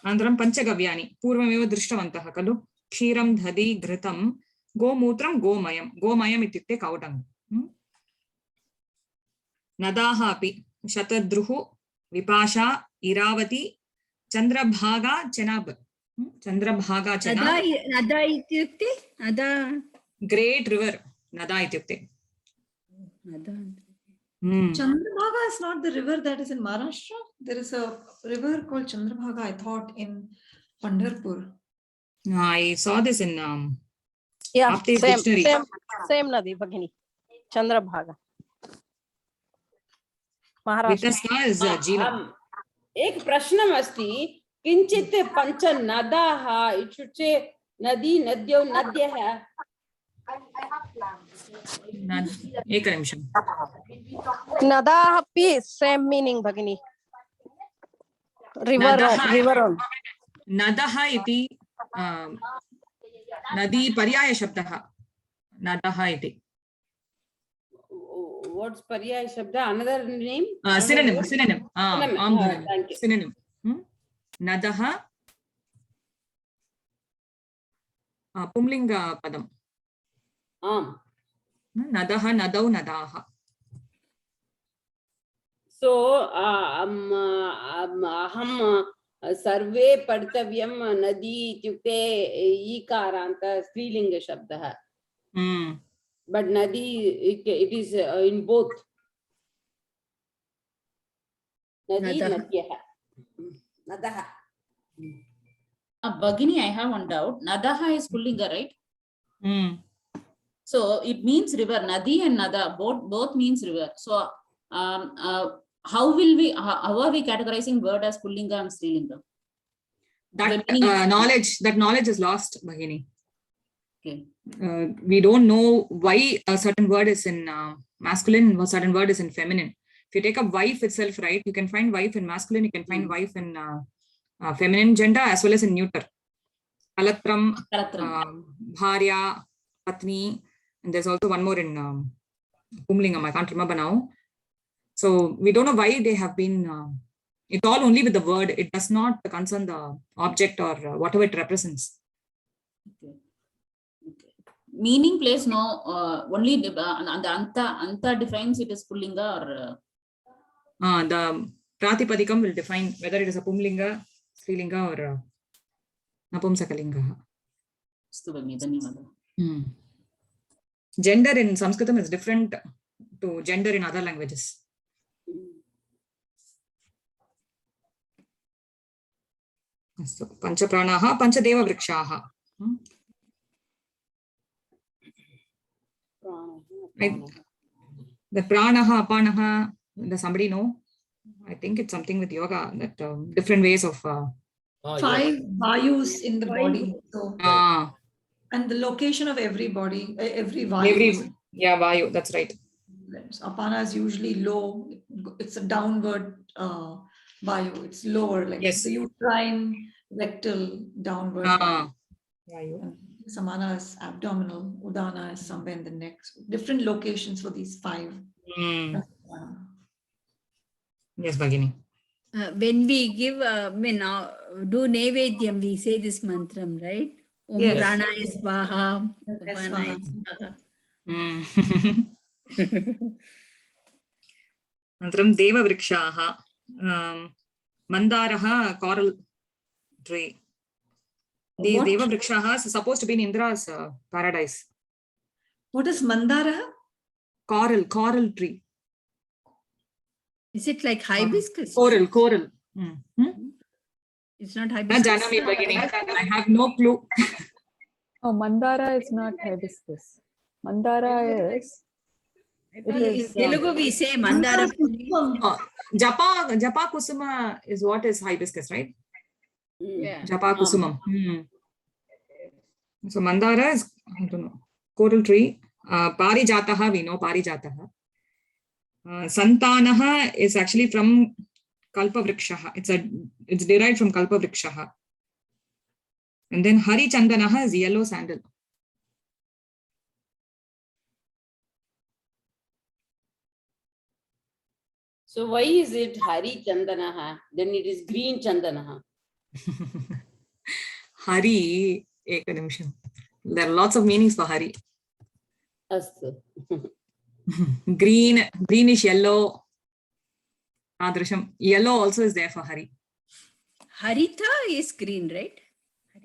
अनन्तरं पञ्चगव्यानि पूर्वमेव दृष्टवन्तः खलु क्षीरं दधि घृतं गोमूत्रं गोमयं गोमयम् इत्युक्ते कौटङ् नदाः अपि शतद्रुः विपाशा इरावती चन्द्रभागा चनाब चन्द्रभागा चनाब नदा इत्युक्ते नदा ग्रेट रिवर नदा इत्युक्ते Chandrabhaga is not the river that is in Maharashtra. There is a river called Chandrabhaga, I thought, in Pandharpur. I saw this in Yeah, Apte's same, dictionary. same nadi bhagini. Chandrabhaga. With Maharashtra. a star is Jila. एक प्रश्नम् अस्ति किञ्चित् पञ्च नदाः इत्युक्ते नदी नद्यौ नद्यः एकनिमिषम् Nadaah api same meaning bhagini. River on. नदः इति नदी पर्यायशब्दः नदः इति. What's पर्याय शब्द another name synonym thank you synonym नदः पुंलिङ्ग पदम् आम् नदः नदौ नदाः. so अहं सर्वे पठितव्यं नदी इत्युक्ते ईकारान्त स्त्रीलिङ्ग शब्दः but nadi it is in both nadi nadyah nadaha. Bhagini, I have one doubt. Nadaha is pullinga, right? So it means river. Nadi and nada both means river. So how are we categorizing word as pullinga and strilinga? That knowledge is lost, Bhagini. Okay. We don't know why a certain word is in masculine, a certain word is in feminine. If you take up wife itself, right, you can find wife in masculine, you can find wife in feminine gender as well as in neuter. Alatram, bharya, patni, and there's also one more in Pumlingam, I can't remember now. So we don't know why they have been, it's all only with the word, it does not concern the object or whatever it represents. Okay. Meaning plays no only the anta defines it as pullinga or the pratipadikam will define whether it is a pumlinga, strilinga or napumsakalinga. Gender in Sanskritam is different to gender in other languages. So pancha pranaha pancha deva vrikshaha. The pranaha, apanaha, does somebody know? I think it's something with yoga, that different ways of 5 vayus in the body. So, and the location of every body, every vayu. Vayu, that's right. Apana is usually low. It's a downward vayu. It's lower, like the uterine, rectal, downward. Vayu. Samana is abdominal, Udana is somewhere in the neck. Different locations for these 5. Yes, Bhagini. When we give, do Nevedyam, we say this mantram, right? Om Yes. Prana is Swaha. Antram Deva Vrikshaha. Mandaraha, coral tree. These Deva Vrikshaha is supposed to be in Indra's paradise. What is Mandara? Coral tree. Is it like hibiscus? Coral. It's not hibiscus. I have no clue. Oh, Mandara is not hibiscus. Mandara is. In Telugu we say Mandara. Japa Kusuma is what is hibiscus, right? Yeah. Japa Kusumam. So Mandara is, I don't know, coral tree. Parijataha, we know Parijataha. Santanaha is actually from Kalpavrikshaha. It's derived from Kalpavrikshaha. And then Hari Chandanaha is yellow sandal. So why is it Hari Chandanaha? Then it is green Chandanaha. Hari, ek nimisham. There are lots of meanings for Hari. Astu. Greenish yellow. Adrasham. Yellow also is there for Hari. Harita is green, right?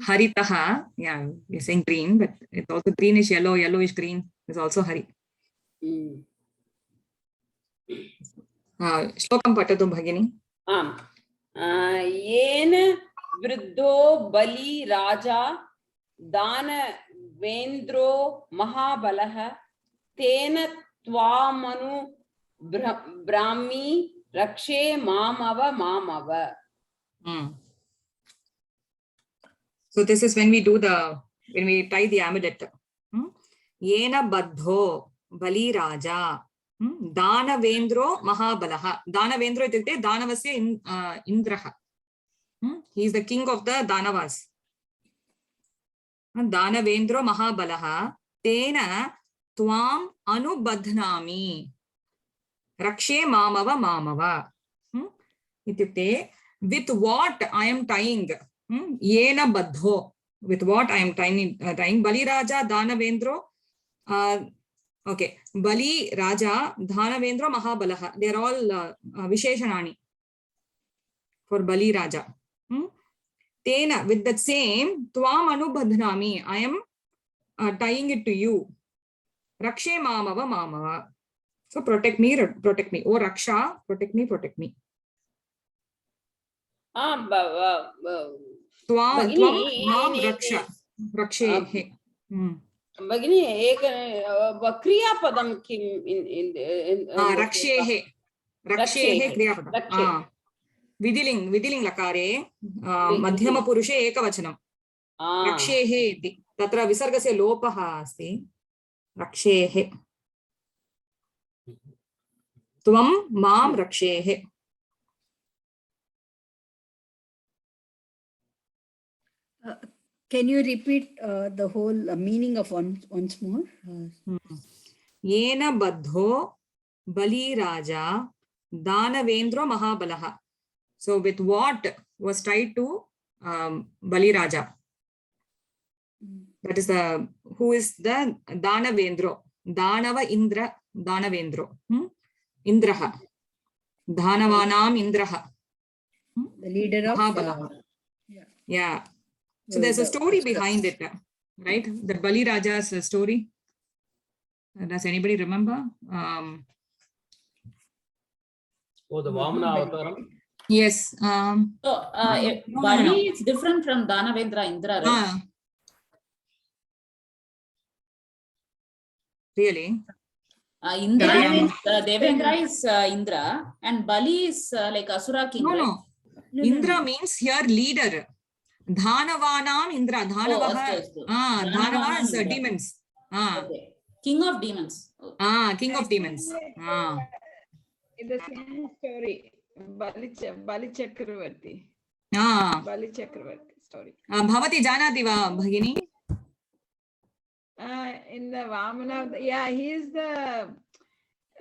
Haritaha, yeah, you're saying green, but it's also greenish yellow, yellowish green is also Hari. Shlokam patatu bhagini. Yena vruddho bali raja dana vendro mahabalaha tena tvamanu brahmi rakshe mamava mamava. So this is when we tie the amulet. Yena baddho bali raja danavendro mahabalaha. Danavendro itukte danavasya indraha. He is the king of the danavas. Danavendro mahabalaha tena tvam anubadhnami rakshe mamava mamava. Itukte, with what I am tying. Yena baddho, with what I am tying. Bali Raja, Danavendro. Okay, Bali Raja, Danavendro, Mahabalaha. They are all Visheshanani for Bali Raja. Tena, with that same, Tvam Anubadhnami, I am tying it to you. Rakshe Mamava Mamava. So protect me. Oh Raksha, protect me. Tvam mam raksha rakshe. Bagini ek kriya padam kim in rakshe kriya padam. Vidiling lakare madhyama purushe ekavachanam. Rakshe iti tatra visargasya lopaha asti. Rakshe. Tvam mam rakshe. Can you repeat the whole meaning of once more? Yena baddho bali raja danavendro mahabalaha. So with what was tied to Bali Raja? That is who is the Danavendro? Danava Indra Danavendro. Indraha. Dhanavanam Indraha. The leader of Mahabalaha. Yeah. So there's a story behind it, right? The Bali Raja's story. Does anybody remember? Oh, the Vamana Avataram. Yes. So Bali is different from Danavendra Indra, right? Really? Indra means Devendra is Indra and Bali is like Asura king. No. Indra means here leader. Dhanavanam Indra. Dhanavaha. Dhanava is demons. Okay. King of demons. King of demons. It's the same story. Bali Chakravarti. Bali Chakravarti story. Bhavati janati va bhagini? In the Vamana, yeah, he is the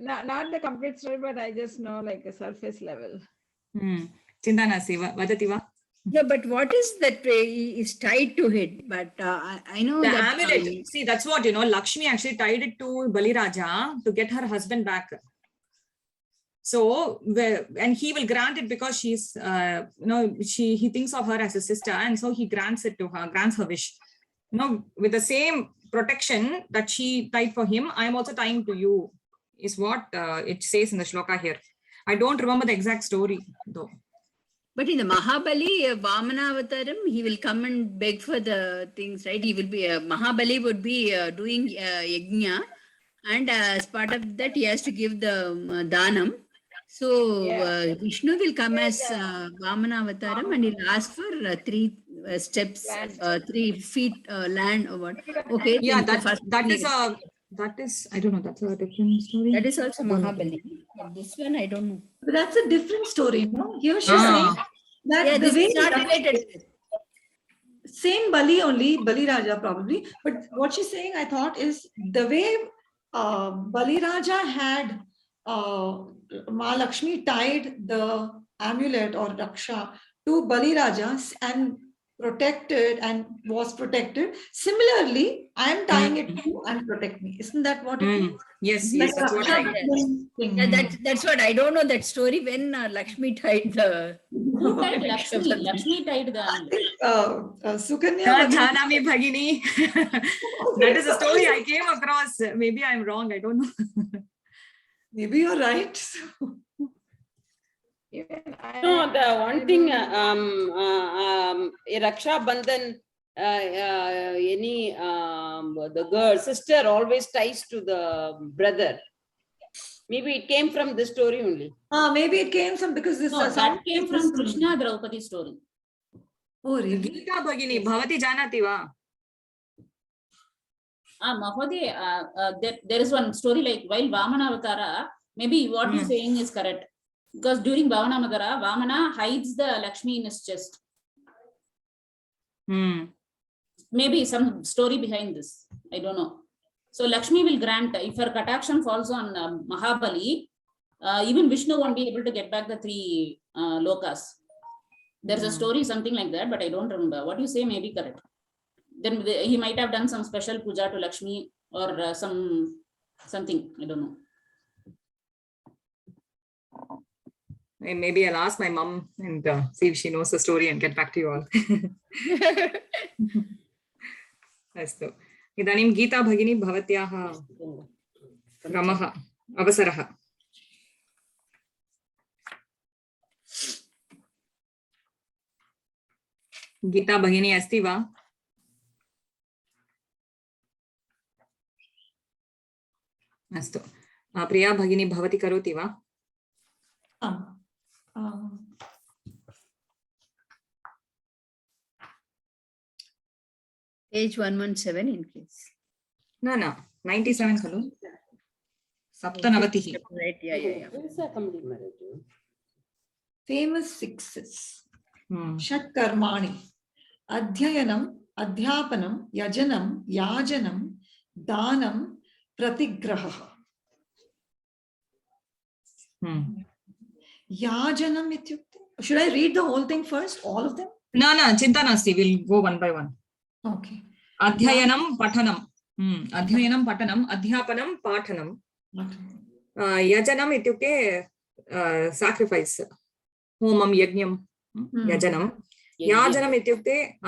not the complete story, but I just know like a surface level. Chindana seva vadati va? Yeah, but what is that is tied to it? But I know the that amulet. See, that's what Lakshmi actually tied it to Bali Raja to get her husband back. So, and he will grant it because she's, he thinks of her as a sister, and so he grants it to her, grants her wish. With the same protection that she tied for him, I am also tying to you, is what it says in the shloka here. I don't remember the exact story though. But in the Mahabali, Vamana Avataram, he will come and beg for the things, right? He will be, Mahabali would be doing yajna, and as part of that, he has to give the danam. So Vishnu will come as Vamana Avataram and he'll ask for 3 steps, 3 feet land or what. Okay. Yeah, that is a That is, I don't know, that's a different story. That is also Mahabali. And this one, I don't know. But that's a different story, no? Here she's Ah. saying that Yeah, the this way is not related. same Bali only, Bali Raja probably. But what she's saying, I thought, is the way Bali Raja had Mahalakshmi tied the amulet or Raksha to Bali Raja and protected and was protected. Similarly, I am tying it to you and protect me. Isn't that what it Mm. is? Yes, Like yes, that's what I. Raksha thing. Yeah, that's what I don't know that story when Lakshmi tied the. Who tied Lakshmi? Lakshmi tied the. Sukanya. Dhanami Bhagini. That is a story I came across. Maybe I'm wrong. I don't know. Maybe you're right. No, the one thing, Raksha Bandhan, the girl, sister always ties to the brother. Maybe it came from this story only. Maybe it came from because this. No, that came from Krishna Draupadi story. Oh, really? Geeta Bhagini, Bhavati Janati va? Mahodaya, there is one story like while Vamana Avatara, maybe what he's saying is correct. Because during Vamana Avatara, Vamana hides the Lakshmi in his chest. Maybe some story behind this. I don't know. So Lakshmi will grant, if her Kataksham falls on Mahabali, even Vishnu won't be able to get back the 3 lokas. There's a story, something like that, but I don't remember. What you say may be correct. Then he might have done some special puja to Lakshmi or something. I don't know. Maybe I'll ask my mom and see if she knows the story and get back to you all. Astu. Idanim Geeta Bhagini Bhavatyaha Ramaha Avasaraha. Geeta Bhagini asti va? Astu. Priya Bhagini Bhavati karoti va? Page 117 in case. No, 97 kalu. Saptanavatihi. Right, yeah. Where is the complete marriage? Famous 6s. Shat Karmani. Adhyayanam, Adhyapanam, Yajanam, Yajanam, Danam, Pratigraha. Yajanam ityukte. Should I read the whole thing first? All of them? No, chinta nasti. We'll go one by one. Okay. Adhyayanam Patanam. Adhyayanam Patanam, Adhyapanam Pathanam. Yajanam ityukte sacrifice. Homam Yajnam. Yajanam. Yajanam ityukte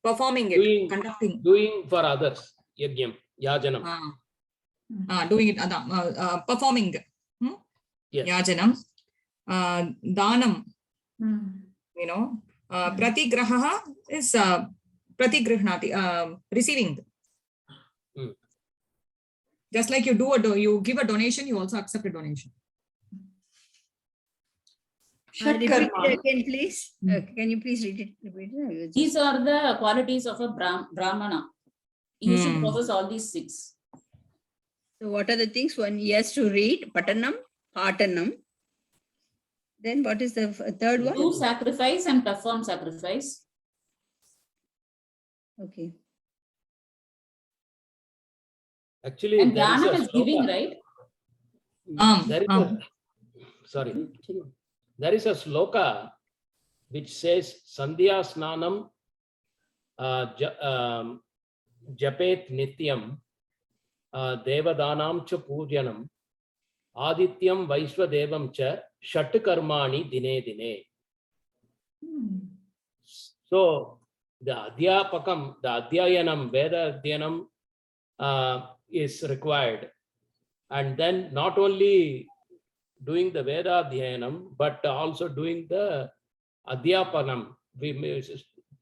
performing it, conducting. Doing for others. Yajnam. Yajanam. Doing it, performing. Yes. Yajanam. Danam. You know, Pratigraha is Pratigrihnati, receiving. Just like you give a donation, you also accept a donation. Repeat it again, please. Can you please repeat it? These are the qualities of a Brahmana. He should possess all these 6. So what are the things? One, he has to read Patanam, Patanam. Then what is the third one? Do sacrifice and perform sacrifice. Okay. Actually, and Dhanam is giving, right? There is a sloka which says Sandhya Snanam Japet Nityam Devadanam Cha Pujanam Adityam Vaishwadevam Cha Shat Karmani Dine Dine. So the Adhyapakam, the Adhyayanam, Veda Adhyanam is required. And then not only doing the Veda Adhyanam, but also doing the Adhyapanam,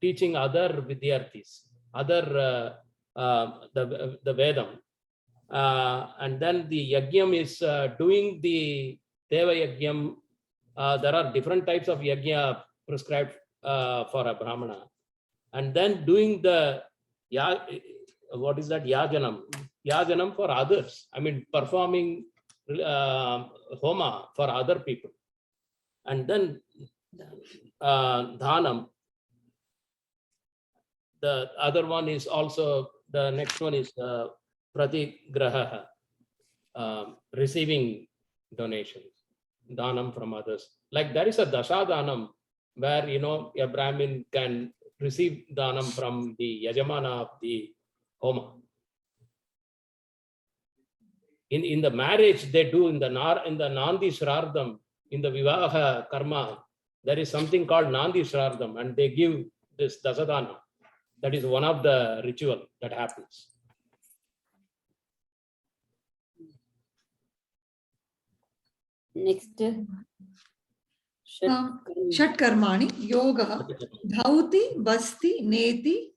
teaching other Vidyarthis, other the Vedam. And then the Yajnam is doing the Deva Yajnam. There are different types of Yajna prescribed for a Brahmana. And then doing the, what is that, Yajanam. yajanam for others. I mean, performing homa for other people. And then dhanam. The other one is also, the next one is pratigraha, receiving donations, dhanam from others. Like there is a dasha dhanam where, you know, a Brahmin can receive dhanam from the yajamana of the homa. In the marriage they do, in the Nandi Shrardham, in the Vivaha Karma, there is something called Nandi Shrardham, and they give this dasadana. That is one of the ritual that happens. Next. Shat karmani, yoga, dhauti, basti, neti,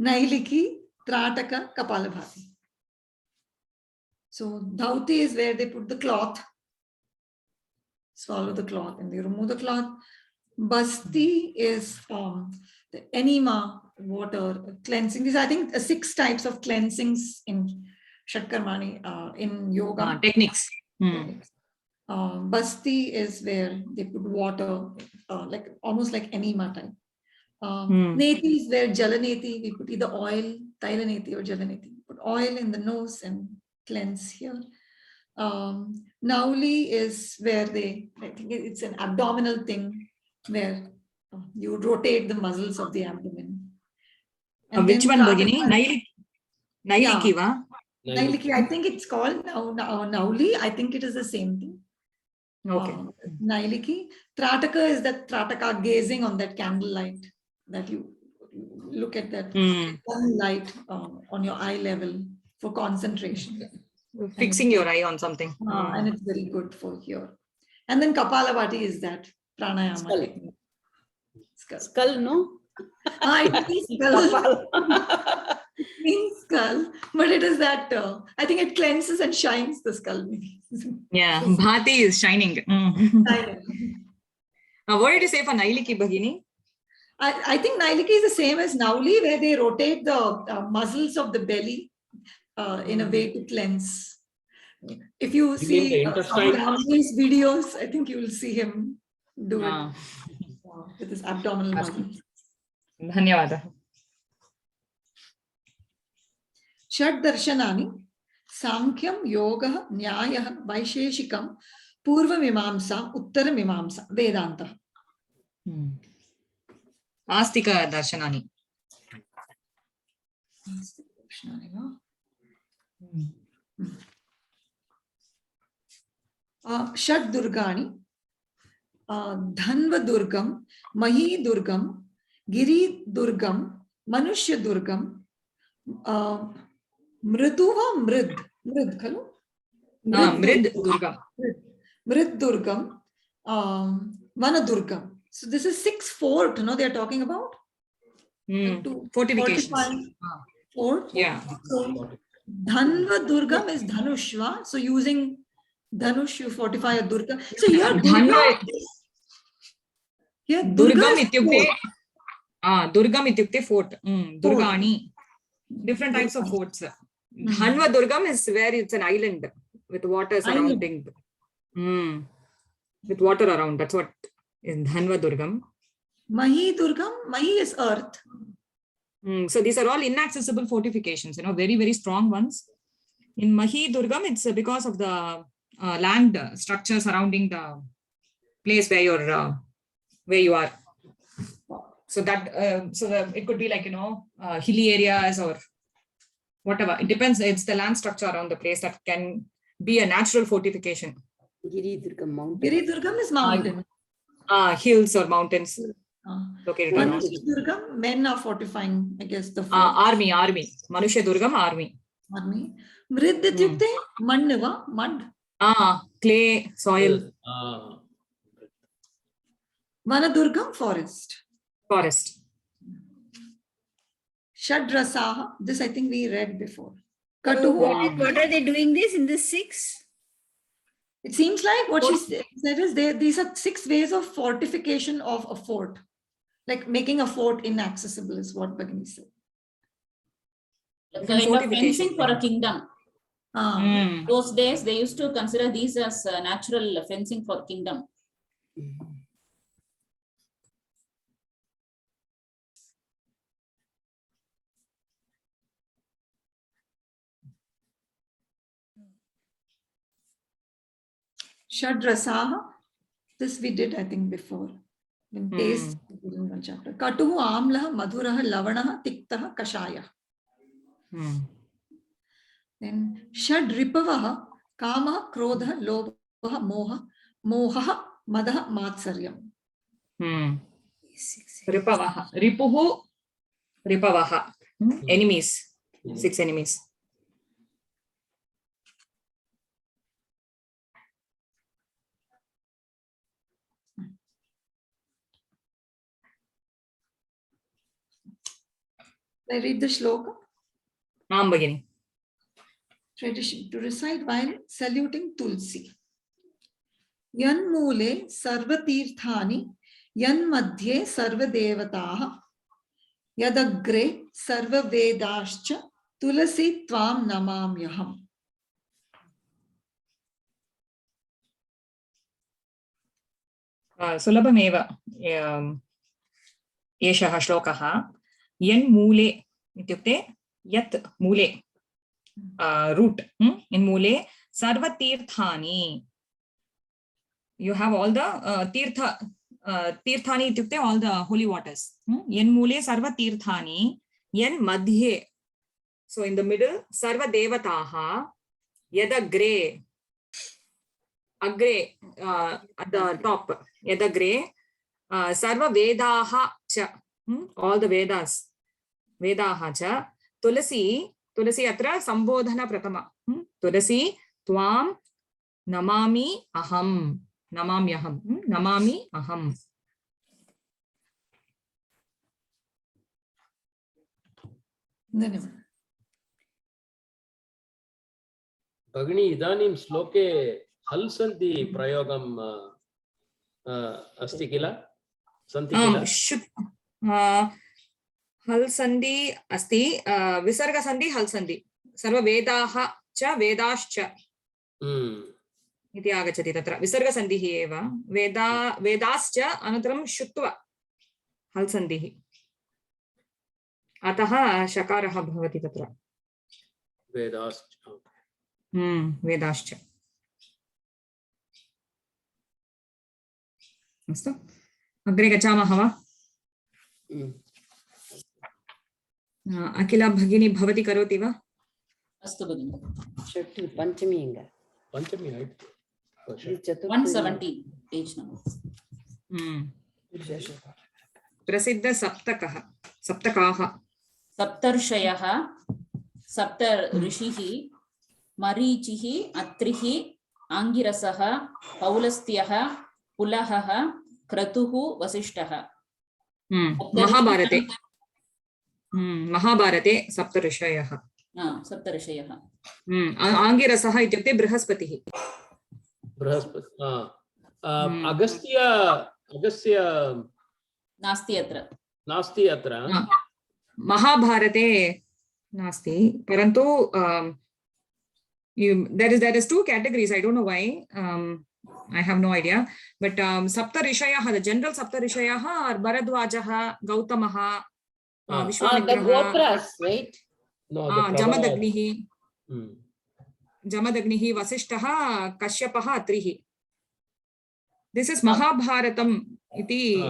nailiki, trataka, kapalabhati. So dhauti is where they put the cloth, swallow the cloth, and they remove the cloth. Basti is the enema, water, cleansing. These, I think, 6 types of cleansings in Shatkarmani, in yoga. Techniques. Basti is where they put water, like almost like enema type. Neti is where jalaneti, we put either oil, tailaneti or jalaneti. Put oil in the nose and cleanse here. Nauli is where I think it's an abdominal thing, where you rotate the muscles of the abdomen. And Which one, Bhagini? Nailiki, yeah. Nailiki, I think it's called Nauli. I think it is the same thing. Okay. Nailiki. Trataka is that Trataka, gazing on that candlelight, that you look at that one light on your eye level for concentration. Fixing your eye on something. And it's very good for here. And then Kapalabhati is that pranayama. Skull, no? It means skull. It means skull, but it is that, I think it cleanses and shines the skull. Maybe. Yeah, Bhati is shining. What did you say for Nailiki, Bhagini? I think Nailiki is the same as Nauli, where they rotate the muscles of the belly in a way to cleanse. If you see Ramji's videos, I think you will see him do it with his abdominal muscles. Dhanyavada. Shad darshanani, Samkhyam, Yoga, Nyaya, Vaisheshikam, Purva Mimamsa, Uttara Mimamsa, Vedanta. Astika darshanani. Shad Durgani, Dhanva Durgam, Mahi Durgam, Giri Durgam, Manushya Durgam, Mriduva Mrid. Mrid, khalu? Mrid Durgam. Mrid Durgam, Vana Durgam. So this is 6 fort, they are talking about? Fortifications. Fort. Yeah. So Dhanva Durgam is Dhanushva. So using Dhanush, you fortify a Durga. So here Durga. Durgam ityukte. Durgam ityukte fort. Durgani. Different types of forts. Dhanva Durgam is where it's an island with water surrounding. With water around. That's what is Dhanva Durgam. Mahi Durgam. Mahi is earth. So these are all inaccessible fortifications, very, very strong ones. In Mahi Durgam, it's because of the land structure surrounding the place where you are. So that it could be like hilly areas or whatever. It depends. It's the land structure around the place that can be a natural fortification. Giri Durgam mountain. Giri Durgam is mountain. Hills or mountains. Located around. Durgam, men are fortifying, I guess, the fort. Army. Manushya Durgam, army. Mrid ityukte mannava, mud. Clay, soil. Vana Durgam, forest. Forest. Shadrasaha, this I think we read before. What are they doing this in the 6? It seems like what she said is these are 6 ways of fortification of a fort. Like making a fort inaccessible is what Bhagini said. A kind of Fortification. fencing for a kingdom. Ah, Those days they used to consider these as natural fencing for kingdom. Shadrasaha. This we did, I think, before. In taste, in one chapter. Katuhu, amlah, madhurah, lavanah, tiktah, kashaya. Then Shad Ripavaha, Kama, Krodha, Lobha, Moha, Moha, Madaha, Matsaryam. Ripavaha. Ripuhu, Ripavaha. Enemies. 6 enemies. I read the shloka. Aam Bhagini. Tradition to recite while saluting Tulsi. Yan mule sarva tirthani, yan madhye sarva devataha, yadagre sarva vedascha, tulasi tvam namamyaham. सुलभमेव एषः श्लोकः यन्मूले इत्युक्ते यत् मूले root in मूले सर्वतीर्थानि you have all the तीर्थानि इत्युक्ते all the holy waters यन्मूले सर्वतीर्थानि यन्मध्ये so in the middle सर्वदेवताः यदग्रे Agre at the top, Yadagre, Sarva Vedaha cha, all the Vedas, Vedaha cha, Tulasi atra Sambodhana Pratama, Tulasi Tvam Namami Aham, Namamyaham, Namami Aham. Bhagini, idanim sloke हल संधि प्रयोगम अस्ति किल सन्ति किल हल संधि अस्ति विसर्ग संधि हल संधि सर्व वेदाः च वेदाश्च इति आगच्छति तत्र विसर्ग संधिः एव वेदाश्च अनन्तरं शुत्वा हल संधिः अतः शकारः भवति तत्र वेदाश्च अस्तु अग्रे गच्छामः वा अखिला भगिनी भवती करोति वा अस्तु भगिनी पंचमी 170 पेज नंबर प्रसिद्ध सप्तकाः सप्तर्षयः सप्त ऋषिः मरीचिः अत्रिः आंगिरसः पौलस्त्यः पुलहः क्रतुः वसिष्ठः महाभारते सप्तऋषयः आंगिरसः इत्युक्ते बृहस्पतिः अगस्त्य नास्ति अत्र महाभारते नास्ति परन्तु there is 2 categories. I don't know why. I have no idea. But Saptarishayah, the general Saptarishayah are Bharadwajaha, Gautamaha, Vishwamitraha. The Gotras, right? No, Jamadagnihi, Vasishtaha, Kashyapaha, Atrihi. This is Mahabharatam. Iti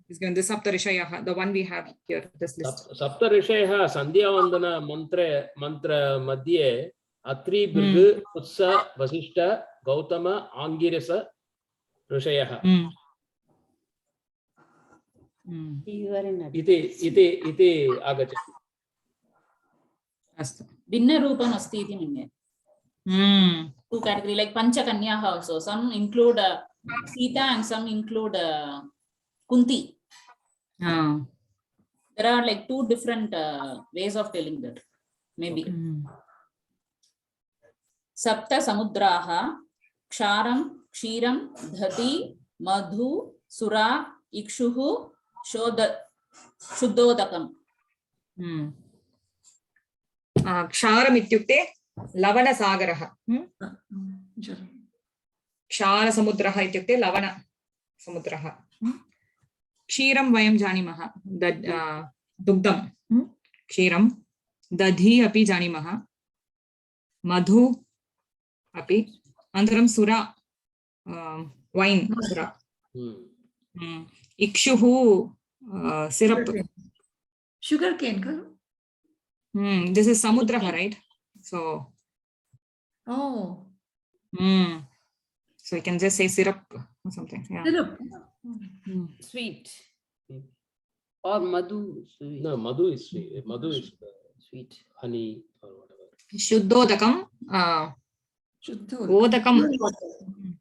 is the Saptarishayah, the one we have here. This list. Saptarishayah, Sandhyavandana mantra madhye Atri, Bhrigu, Utsa, Vasishta, Gautama, Angirasa, Rishayah. Iti agachati. Astu. Binna Rupam asti iti minne. 2 category like Panchakanyah also. Some include Sita and some include Kunti. There are like 2 different ways of telling that. Maybe. Sapta Samudraha, Ksharam, Kshiram, Dhati, Madhu, Sura, Ikshuhu, Shuddhodakam. क्षारम् इत्युक्ते लवणसागरः. क्षारसमुद्रः इत्युक्ते लवणसमुद्रः. क्षीरं वयं जानीमः, दुग्धं, क्षीरं, दधि अपि जानीमः, मधु अपि, अनन्तरं सुरा, वैन्, सुरा, इक्षुः, syrup. Sugar cane, This is samudraha, right? So oh, so you can just say syrup or something. Yeah. syrup. Sweet. Or madhu. Sweet. No, madhu is sweet. Madhu is Sweet. honey or whatever. Shuddhodakam, odakam.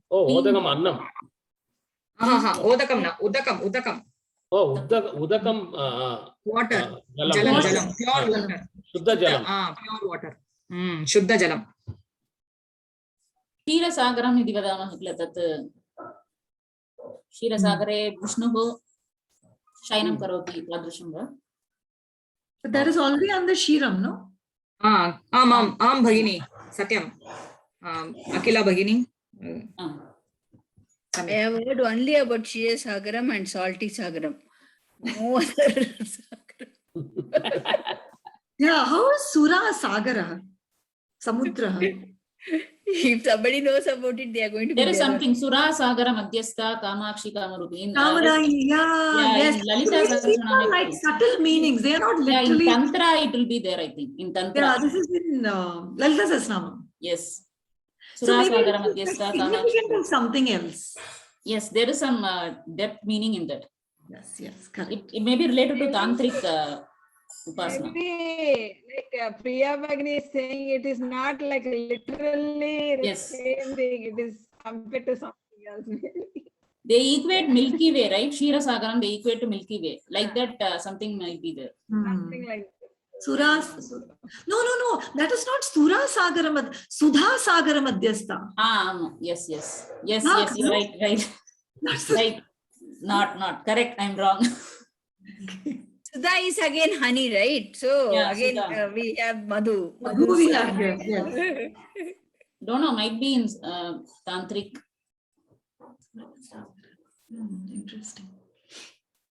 Oh, odakam annam. Odakam na, udakam. Oh, udakam. Water. Jalam. Jalam. Pure water. Shuddha jalam. Pure water. Shuddha jalam. क्षीरसागरम् इति वदामः किल, तत् क्षीरसागरे विष्णुः शयनं करोति तादृशं वा? But that is already on the Shiram, no? आम् भगिनी, सत्यम्. Akila भगिनी. I have heard only about Shira Sagaram and Salty Sagaram. No other Sagaram. Yeah, how is Sura Sagara? Samudra. If somebody knows about it, they are going to be There is something Sura Sagara Madhyastha Kamakshi Kamarupi. Yes. Lalita Sahasranama. Like subtle meanings. They are not literally. In Tantra, it will be there, I think. In Tantra. Yeah, this is in Lalita Sahasranama. Yes. So Sura maybe Sagara it's Madhyastha significant Kamakshi. of something else. Yes, there is some depth meaning in that. Yes, correct. It may be related to Tantric Upasana. Maybe like Priya Bhagini is saying it is not like literally the same thing. It is compared to something else. They equate Milky Way, right? Shira Sagaram, they equate to Milky Way. Like that, something might be there. Something like Sura. No. That is not Sura Sagara. Sudha Sagara Madhyastha. Yes. You're right. Right. Not correct. I'm wrong. Sudha is again honey, right? So Yeah, again we have Madhu. Madhu we have here. Yes. Don't know, might be in Tantric. Interesting.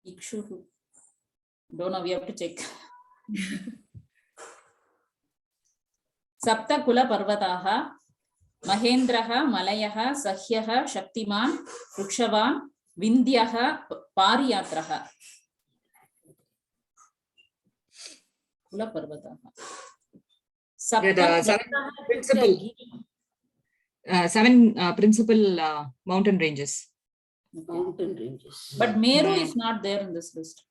Ikshuhu. Don't know, we have to check. Sapta Kula Parvataha, Mahendraha, Malayaha, Sahyaha, Shaktiman, Rukshavan, Vindhyaha, Pariyatraha. Kula Parvataha. Seven principal mountain ranges. But Meru is not there in this list.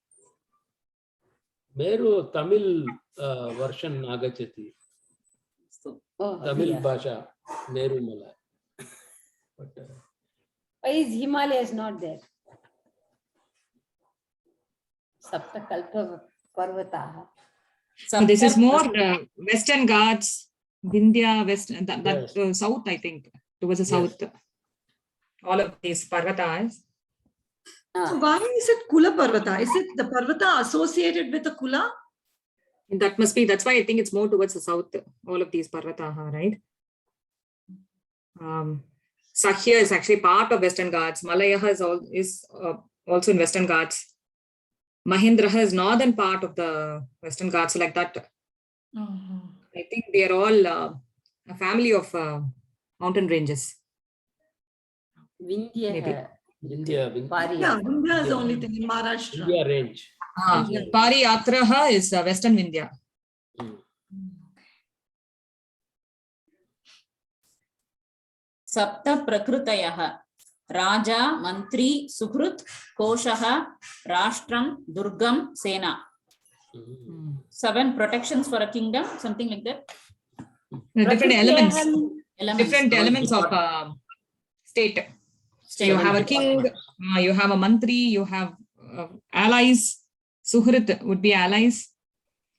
Meru Tamil version agachati. Tamil Bhasha, Meru Mala. But why is Himalayas not there? Sapta Kalpa Parvataha. So this is more Western Ghats, Vindhya, that south, I think, towards the south. All of these Parvatas. So why is it Kula Parvata? Is it the Parvata associated with the Kula? That must be, that's why I think it's more towards the south, all of these Parvataha, right? Sakhya is actually part of Western Ghats. Malayaha is also in Western Ghats. Mahendraha is northern part of the Western Ghats, like that. I think they are all a family of mountain ranges. Vindhya. Maybe. Vindhya. Yeah, Vindhya is the only thing in Maharashtra. Vindhya range. Pariyatraha is Western Vindhya. Sapta Prakrutayaha. Raja, Mantri, Suhrut, Koshaha, Rashtram, Durgam, Sena. 7 protections for a kingdom, something like that. Different elements. Different elements of state. So you have a king, you have a mantri, you have allies. Suhrit would be allies.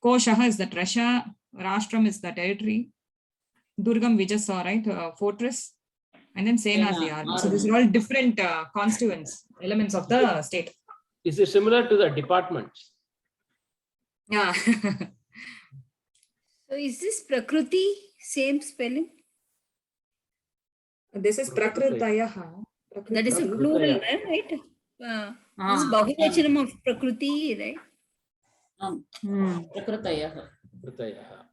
Koshaha is the treasure. Rashtram is the territory. Durgam we just saw, right? Fortress. And then Sena is the army. So these are all different constituents, elements of the state. Is it similar to the departments? Yeah. So is this Prakriti same spelling? This is Prakritayah. That is a plural, right? This is Bahuvachanam of Prakriti, right? Prakritayah. Prakritayah.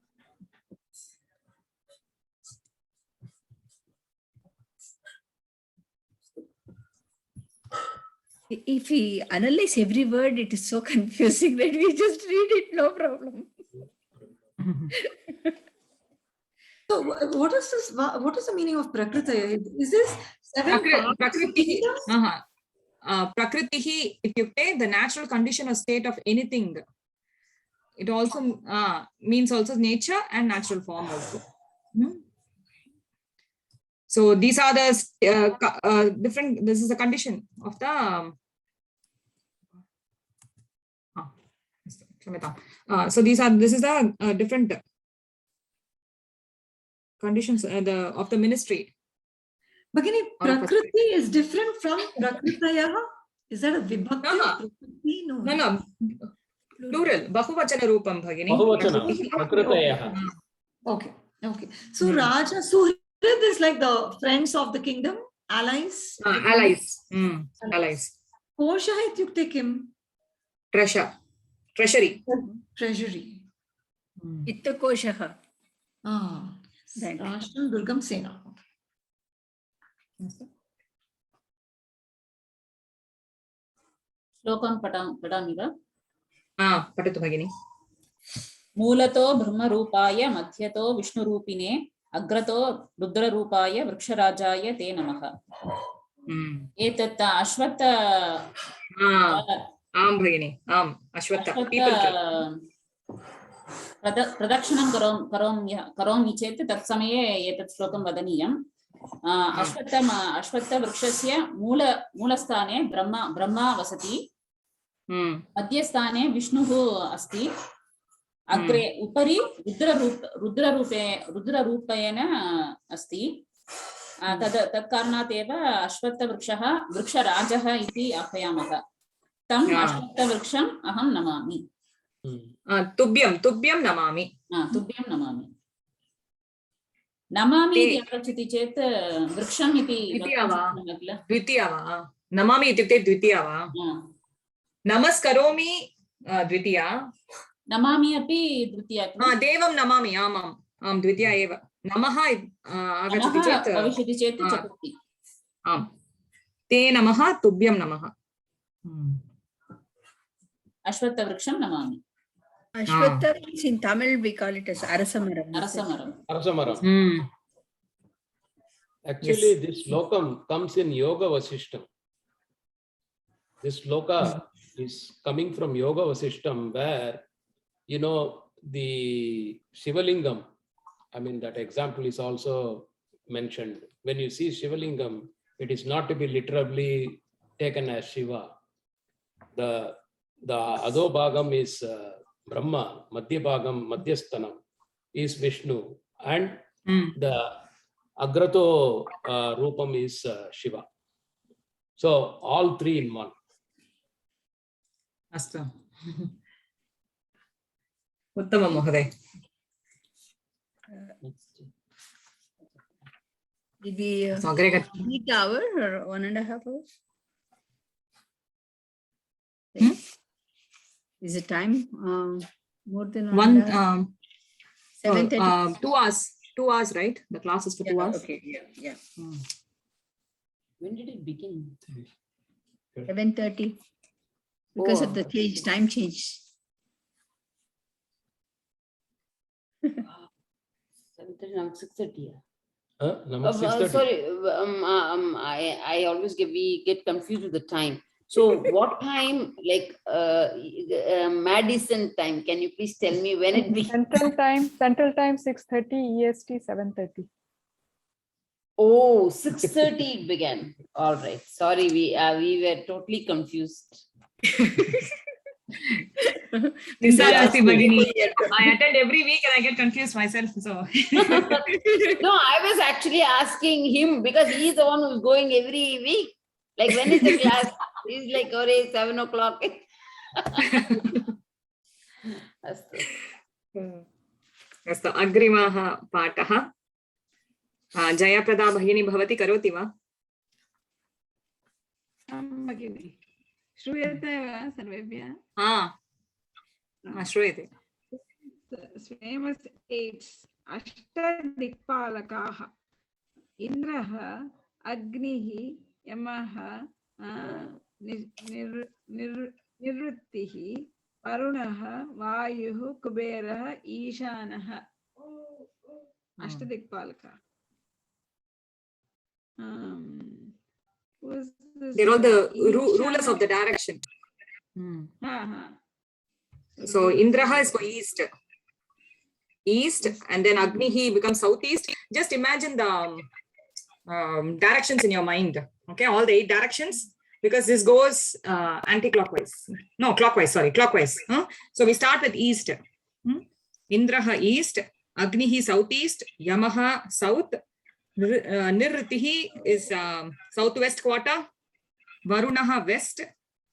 If we analyze every word, it is so confusing that we just read it, no problem. So what is this? What is the meaning of Prakritaya? Is this seven parts of Prakriti. kingdoms? Prakritihi ityukte, the natural condition or state of anything. It also means also nature and natural form also. So these are the different. This is the condition of the. So this is the different conditions of the ministry. Bhagini, Prakriti is different from Prakritaya. Is that a vibhakti? Prakriti? No. Plural. Bahuvachana Rupam, Bhagini. Bahuvachana. Prakritayah. Okay. So Raja, Suhrid is like the friends of the kingdom, allies. Allies. Allies. Kosha ityukte kim? Treasury. Treasury. Itta-koshaha. Rashtam Durgam Sena. Slokam padami va? Patatu Bhagini. Mulato Brahmarupaya Madhyato Vishnurupine Agrato Rudrarupaya Vriksharajaya te namaha. Etat Ashwata Bhagini. Ashwata. Pradakshanam karomi chet tat samaye etat shlokam vadaniyam. Ashwata vrikshasya मूलस्थाने Brahma वसति. मध्यस्थाने विष्णुः अस्ति. अग्रे उपरि रुद्ररूपेण अस्ति. तत्कारणात् एव अश्वत्थवृक्षः वृक्षराजः इति आह्वयामः. तम् अश्वत्थवृक्षम् अहं नमामि. तुभ्यं नमामि. तुभ्यं नमामि. नमामि इति आगच्छति चेत् वृक्षम् इति द्वितीया वा? नमामि इत्युक्ते द्वितीया वा? नमस्करोमि द्वितीया. नमामि अपि द्वितीया. देवं नमामि. आम् द्वितीया एव. नमः आगच्छति चेत् भविष्यति चेत् चतुर्थी. आम्. ते नमः, तुभ्यं नमः. अश्वत्थवृक्षं Namami. Ashwatha means in Tamil we call it as Arasamaram. Arasamaram. Actually, this slokam comes in Yoga Vasishtam. This sloka is coming from Yoga Vasishtam, where, the Shivalingam, that example is also mentioned. When you see Shivalingam, it is not to be literally taken as Shiva. The Adho Bhagam is Brahma, Madhya Bhagam, Madhyasthanam is Vishnu, and the Agrato Rupam is Shiva. So all three in one. Astu. Uttama Mohoday. Did we complete hour or 1.5 hours? Is it time more than 7:30? 2 hours. 2 hours, right? The class is for 2 hours. Okay, yeah. When did it begin? 7:30. Because of the time change. 7:30, now 6:30. Sorry, I always we get confused with the time. So what time, Madison time? Can you please tell me when it begins? Central time 6:30, EST 7:30. Oh, 6:30 it began. All right. Sorry, we were totally confused. I attend every week and I get confused myself. So no, I was actually asking him because he's the one who's going every week. Like, when is the class? He's like, oh, 7 o'clock. अस्तु अग्रिमः पाठः जयप्रदा भगिनी भवती करोति वा? भगिनि श्रूयते वा सर्वेभ्यः? श्रूयते। famous eights अष्टदिक्पालकाः इन्द्रः अग्निः यमः निवृत्तिः वरुणः वायुः कुबेरः ईशानः अष्टदिक्पालकाः. They're all the rulers of the direction. So Indraha is for east, and then Agnihi becomes southeast. Just imagine the directions in your mind. Okay, all the 8 directions, because this goes anti-clockwise. No, clockwise. Sorry, clockwise. So we start with east. Indraha east, Agnihi southeast, Yamaha south, Nirritihi is southwest quarter, Varunaha west,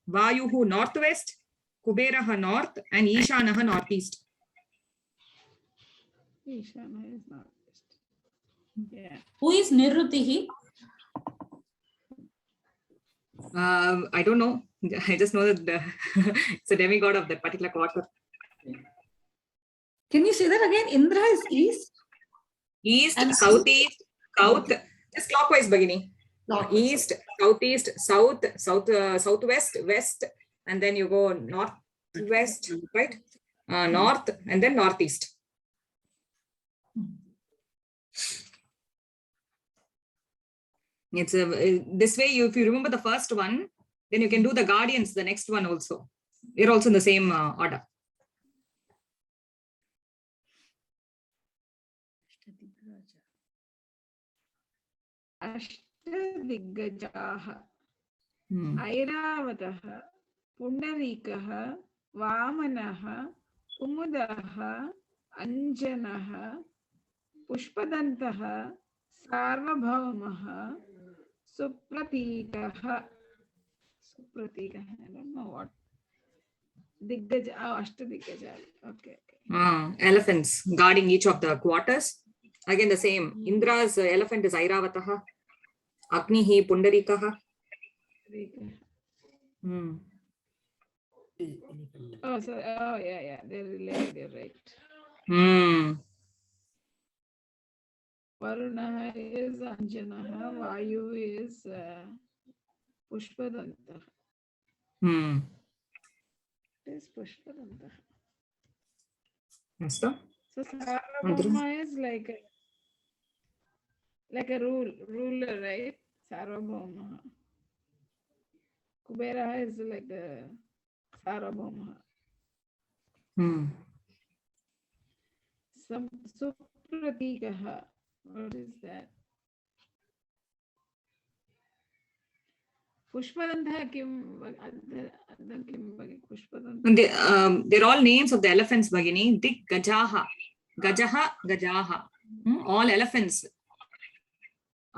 Vayuhu northwest, Kuberaha north, and Ishanaha northeast. Ishana is northwest. Yeah. Who is Nirrutihi? I don't know. I just know that it's a demigod of that particular quarter. Can you say that again? Indra is east? East, and southeast, south, just clockwise, Bhagini. East, southeast, southwest, west, and then you go northwest, right? North, and then northeast. It's this way. If you remember the first one, then you can do the guardians, the next one also. They're also in the same order. अष्टदिग्गजाः ऐरावतः पुण्डरीकः वामनः कुमुदः अंजनः पुष्पदन्तः सार्वभौमः सुप्रतीकः I don't know what दिग्गज अष्टदिग्गजाः. Okay. Elephants guarding each of the quarters. Again the same. Indra's elephant is Airavataha. Agnihi Pundarikaha. Oh, so yeah, they're related. You're right. Varuna is Anjanaha, Vayu is Pushpadanta. It is Pushpadanta. So Sarvabhauma is like a ruler, right? Sarvabhauma. Kubera is like a Sarvabhauma. Some Supratikaha. What is that? Pushpadanta kim Pushpadanta. They're all names of the elephants, Bhagini. Dik Gajaha. Gajaha, Gajaha. All elephants.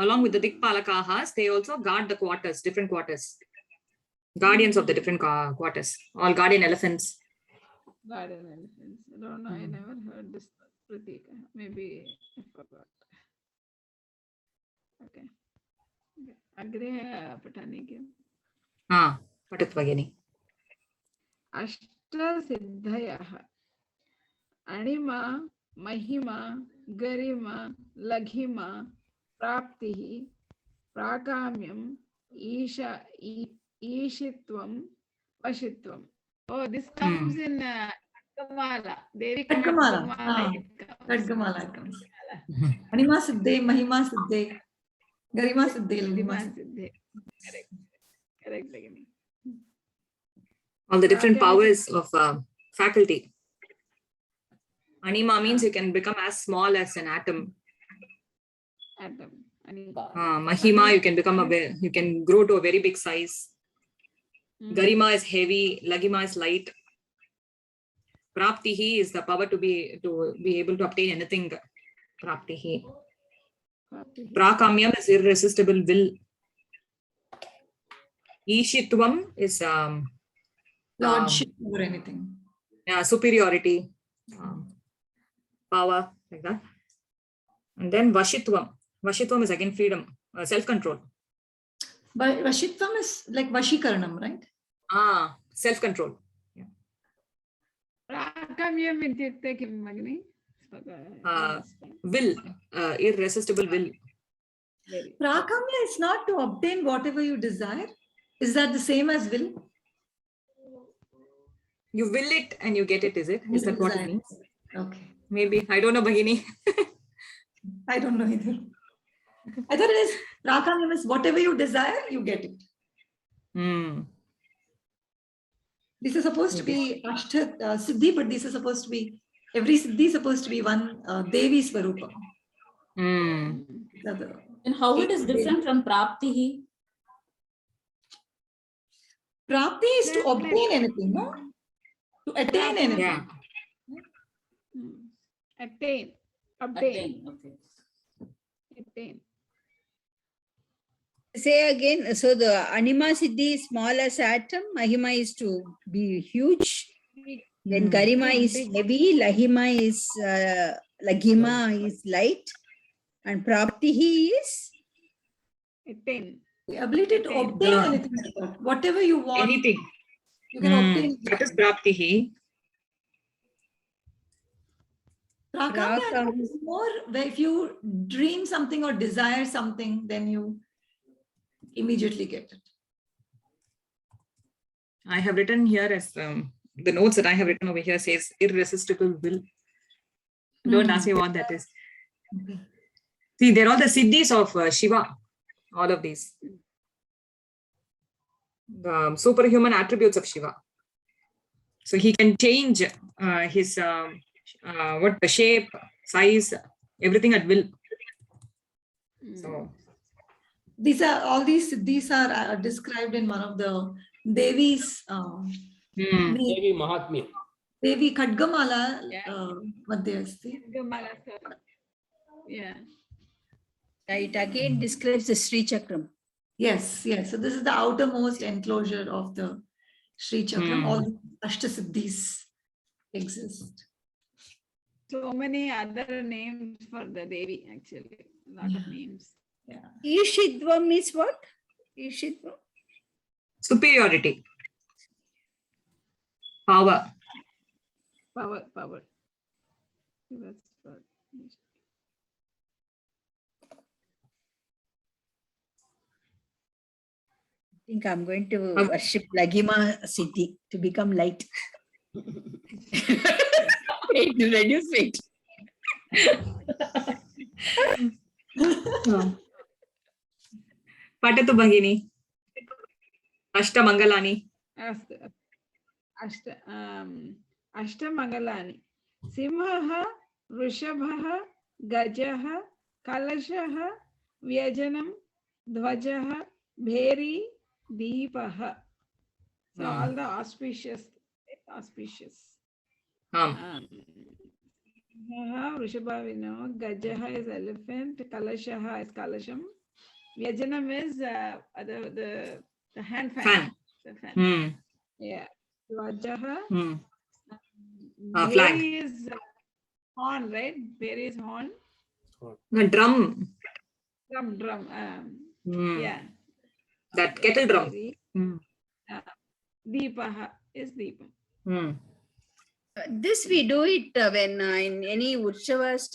Along with the Dikpalakahas, they also guard the quarters, different quarters. Guardians of the different quarters. All guardian elephants. Guardian elephants. I don't know. I never heard this Pratika. Maybe I forgot. Okay. Agre patani kim? Patat Bhagini. Ashta Siddhayaha. Anima, Mahima, Garima, Laghima, Praptihi, Prakamyam, Ishitvam, Vashitvam. Oh, this comes in Khadgamala. Devi Khadgamala comes. Anima Siddhe, Mahima Siddhe, Garima Siddhe, Laghima Siddhe. Correct. All the different powers of faculty. Anima means you can become as small as an atom. Mahima, you can you can grow to a very big size. Garima is heavy, Laghima is light. Praptihi is the power to be able to obtain anything. Praptihi. Prakamyam is irresistible will. Ishitvam is lordship or anything. Superiority. power, like that. And then Vashitvam. Vashitvam is again freedom, self-control. But Vashitvam is like Vashikaranam, right? Self-control. Prakamyam ityukte kim Bhagini? Will, irresistible will. Prakamya is not to obtain whatever you desire. Is that the same as will? You will it and you get it, is it? Is that what it means? Okay. Maybe. I don't know, Bhagini. I don't know either. I thought it is Prakamya is whatever you desire, you get it. This is supposed to be Ashta Siddhi, but this is supposed to be, every Siddhi is supposed to be one Devi Swarupa. And how it is different from Praptihi? Prapti is to obtain anything, no? To attain anything. Yeah. Attain. Okay. Attain. Say again, so the Anima Siddhi is small as atom, Mahima is to be huge, then Garima is heavy, Lahima is Laghima is light, and Praptihi is Attain. The ability to obtain anything, whatever you want. Anything. You can obtain. That is Praptihi. Prakamya is more where if you dream something or desire something, then you immediately get it. I have written here as the notes that I have written over here says irresistible will. Don't ask me what that is. Okay. See, they're all the siddhis of Shiva. All of these. The superhuman attributes of Shiva. So he can change his the shape, size, everything at will. So These are all these siddhis are described in one of the Devi's Devi Mahatmya. Devi Khadgamala Madhya Asti. Yeah. it again describes the Sri Chakram. Yes, yes. So this is the outermost enclosure of the Sri Chakram. All the Ashtasiddhis exist. So many other names for the Devi, actually. A lot of names. Yeah. Ishidvam is what? Ishidvam? superiority. Power. Power. That's what. I think I'm going to worship Laghima Siddhi to become light. To reduce weight. Patatu Bhagini. Ashtamangalani. Ashtamangalani. Simhaha, Vrishabhaha, Gajaha, Kalashaha, Vyajanam, Dvajaha, Bheri, Deepaha. So all the auspicious. Vrishabhavino, Gajaha is elephant, Kalashaha is Kalasham. Vyajanam is the hand fan. The fan. Yeah. Dvajaha. Flag. Bheri is horn, right? Bheri is horn. Drum. Drum. Yeah. That kettle drum. Deepaha is Deepa. This we do it when in any Utshavas,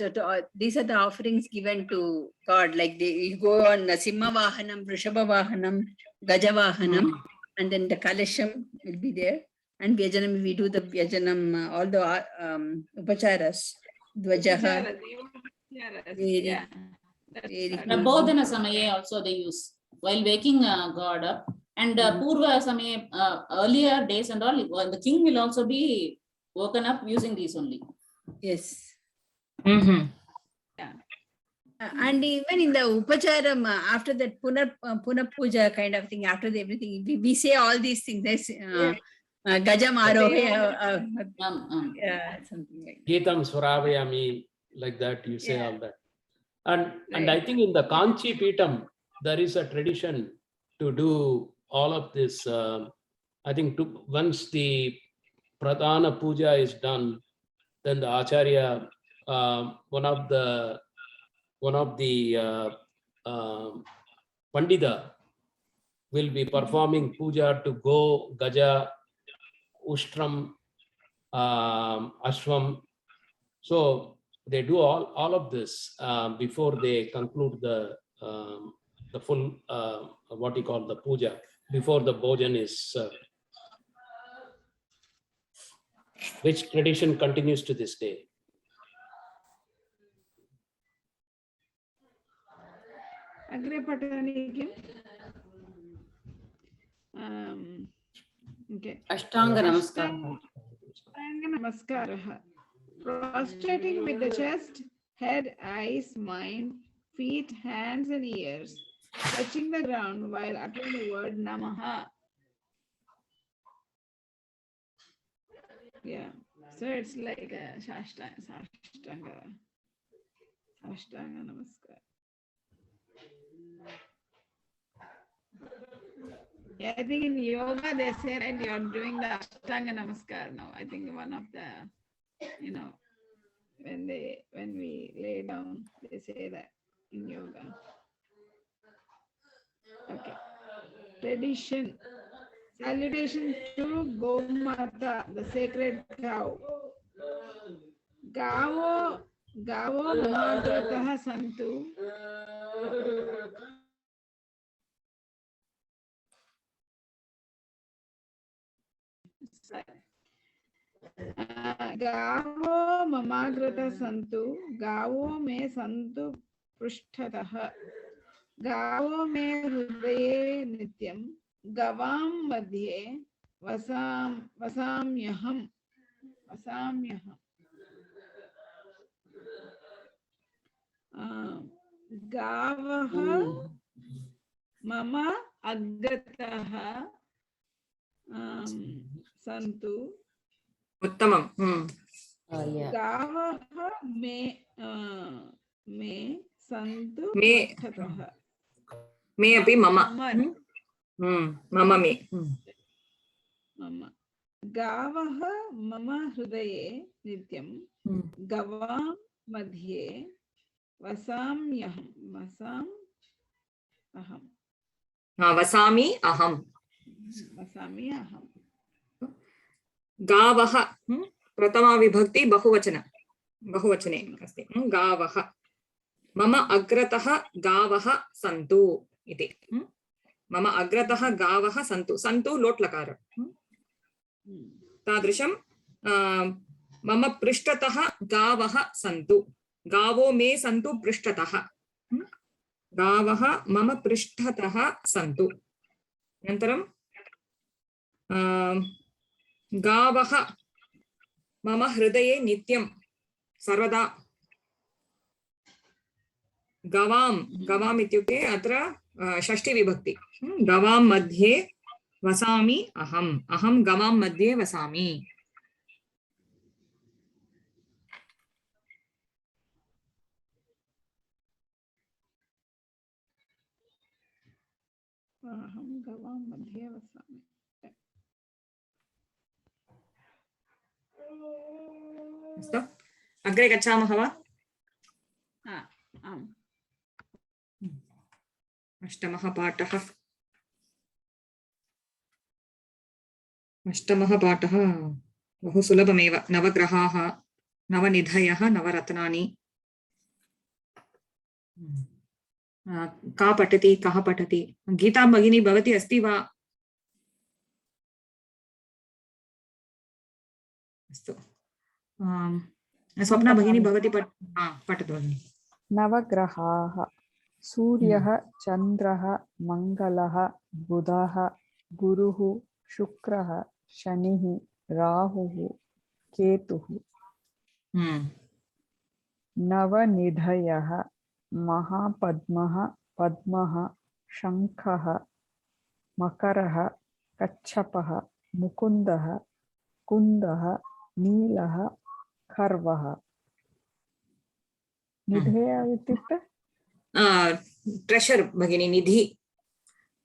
these are the offerings given to God. Like you go on Simha Vahanam, Vrishabha Vahanam, Gaja Vahanam, and then the Kalasham will be there. And Vyajanam, we do the Vyajanam, all the Upacharas, Dvajaha. Yeah. Prabodhana Samaye also they use while waking God up. And Purva Samaye, earlier days and all, the king will also be woken up using these only. Yes. Yeah. And even in the Upacharam, after that Puna Puja kind of thing, after everything, we say all these things. Gajam Arohe, something like that. Geetam Swaravayami, like that, you say all that. And I think in the Kanchi Pitam, there is a tradition to do all of this. I think once the Pradhana Puja is done, then the Acharya one of the Pandita will be performing puja to Go, Gaja, Ushtram, Ashvam. So they do all of this before they conclude the full what you call the puja, before the bhojan is served, which tradition continues to this day. Agre patani okay. Ashtanga Namaskar. Ashtanga Namaskar. Prostrating with the chest, head, eyes, mind, feet, hands, and ears, touching the ground while uttering the word Namaha. Yeah, so it's like a Ashtanga Namaskar. Yeah, I think in yoga they say that you're doing the Ashtanga Namaskar now. I think one of the, you know, when we lay down, they say that in yoga. Okay. Tradition. Salutation to Gomata, the sacred cow. Gavo Mahagratah Santu. गावो ममाग्रतः सन्तु गावो मे सन्तु पृष्ठतः गावो मे हृदये नित्यं गवां मध्ये वसाम्यहम् गावः मम अग्रतः सन्तु उत्तमम् गावः मे सन्तु मे पृष्ठतः मे अपि मम मम मे मम गावः मम हृदये नित्यं गवां मध्ये वसामि अहम् गावः प्रथमा विभक्ति बहुवचने अस्ति गावः मम अग्रतः गावः सन्तु इति मम अग्रतः गावः सन्तु लोट्लकार तादृशं मम पृष्ठतः गावः सन्तु गावो मे सन्तु पृष्ठतः गावः मम पृष्ठतः सन्तु अनन्तरं गावः मम हृदये नित्यं सर्वदा गवाम् इत्युक्ते अत्र षष्ठी विभक्ति गवां मध्ये वसामि अहं गवां मध्ये वसामि अहं गवां मध्ये वसामि अस्तु अग्रे गच्छामः वा आम् अष्टमः पाठः बहु सुलभमेव नवग्रहाः नवनिधयः नवरत्नानि का पठति कः पठति गीता भगिनी भवती अस्ति वा अस्तु स्वप्ना भगिनी भवती पठतु भगिनी नवग्रहाः सूर्यः चन्द्रः मङ्गलः बुधः गुरुः शुक्रः शनिः राहुः केतुः नवनिधयः महापद्मः पद्मः शङ्खः मकरः कच्छपः मुकुन्दः कुन्दः नीलः खर्वः निधयः इत्युक्ते ट्रेशर् भगिनी निधि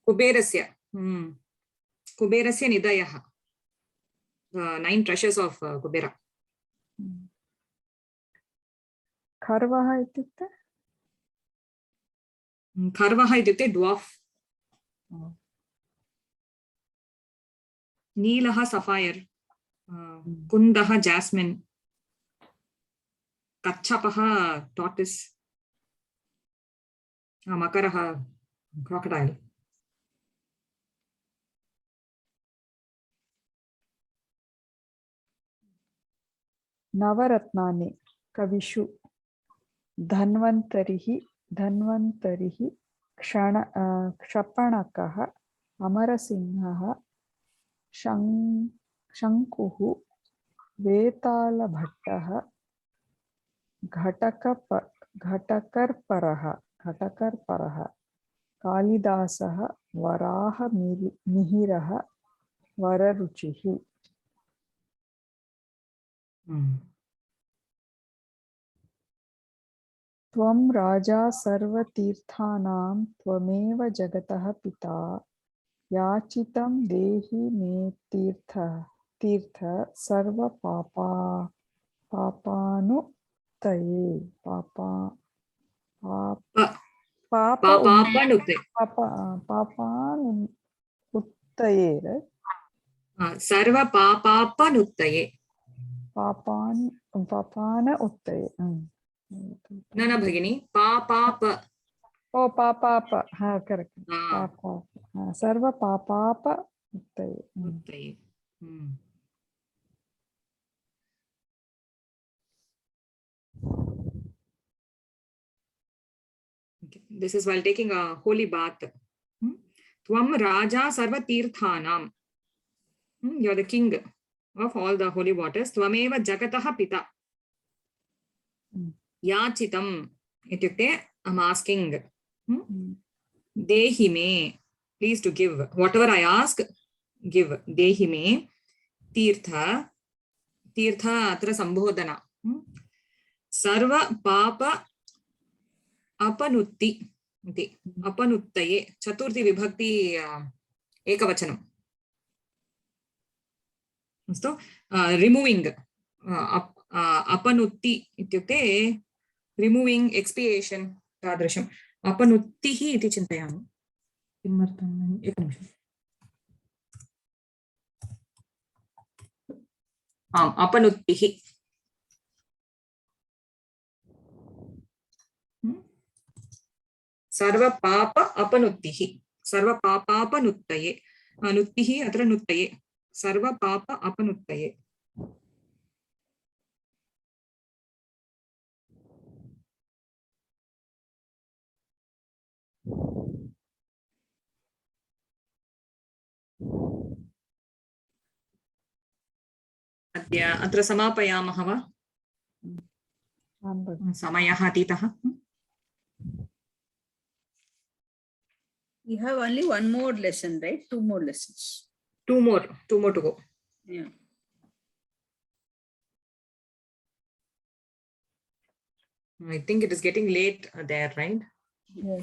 कुबेरस्य निधयः 9 treasures of Kubera खर्वः इत्युक्ते खर्वः इत्युक्ते ड्वार्फ्. नीलः सफायर्, कुन्दः जास्मिन्, कच्छपः टॉर्टिस्, मकरः क्रोकोडैल्. नवरत्नानि कविषु धन्वन्तरिः क्षपणकः अमरसिंहः शङ्कुः वेतालभट्टः घटकर्परः कालिदासः वराहमिहिरः वररुचिः. त्वं राजा सर्वतीर्थानां त्वमेव जगतः पिता याचितं देहि मे तीर्थ सर्वपापानुत्तये. पापानुत्तये सर्वपापापनुत्तये. पापान उत्तये. न भगिनी, पापाप. ओ पापाप, हाँ करेक्ट, पापाप, हाँ सर्व पापाप उत्तये. उत्तये. This is while taking a holy bath. Tvam Raja Sarva Tirthanam. You are the king of all the holy waters. Tvameva Jagataha Pita. Yachitam. Ityukte, I'm asking. Dehi me. Please to give. Whatever I ask, give. Dehi me. Tirtha. Tirtha atra sambodhana. Sarva Papa अपनुत्ति इति. अपनुत्तये चतुर्थी विभक्ति एकवचनम्. अस्तु. Removing अपनुत्ति इत्युक्ते removing एक्सपिएशन तादृशम्. अपनुत्तिः इति चिन्तयामि. किमर्थम्? एकनिमिषम्. आम्, अपनुत्तिः. सर्वपाप अपनुत्तिः. सर्वपापापनुत्तये. अनुत्तिः अत्र नुत्तये. सर्वपाप अपनुत्तये. अद्य अत्र समापयामः वा? समयः अतीतः. You have only one more lesson, right? Two more lessons. Two more to go. Yeah. I think it is getting late there, right? Yes.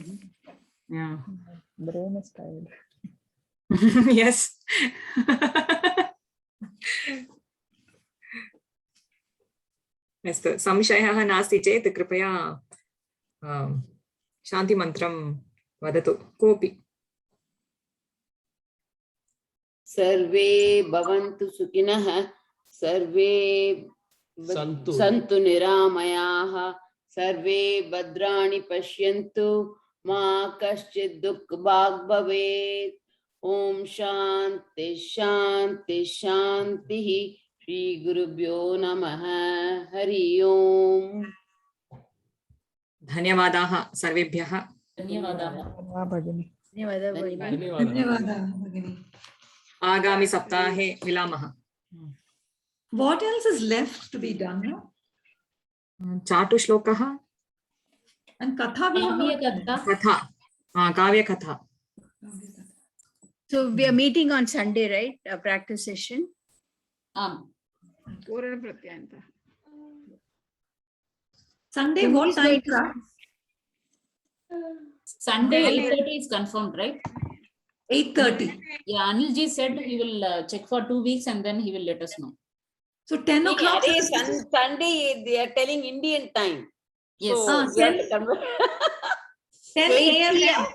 Yeah. Brain is tired. Yes. अस्तु. संशयः नास्ति चेत् कृपया शान्तिमन्त्रं वदतु कोऽपि. सर्वे भवन्तु सुखिनः, सर्वे सन्तु निरामयाः, सर्वे भद्राणि पश्यन्तु, मा कश्चित् दुःखभाग् भवेत्. ओम शान्ति शान्ति शान्तिः. श्री गुरुभ्यो नमः. हरि ओम. धन्यवादाः सर्वेभ्यः. धन्यवादाः भगिनी. धन्यवादाः भगिनी. आगामि सप्ताहे मिलामः. What else is left to be done now? चाटुश्लोकः And katha we have not done. कथा. काव्यकथा. So we are meeting on Sunday, right? A practice session. Purana Pratyanta. Sunday, what time? Sunday 8:30 is confirmed, right? 8:30. Yeah, Anilji said he will check for 2 weeks and then he will let us know. So 10 o'clock. Sunday they are telling Indian time. Yes. Ah, we have to convert. 10 a.m. 8 p.m.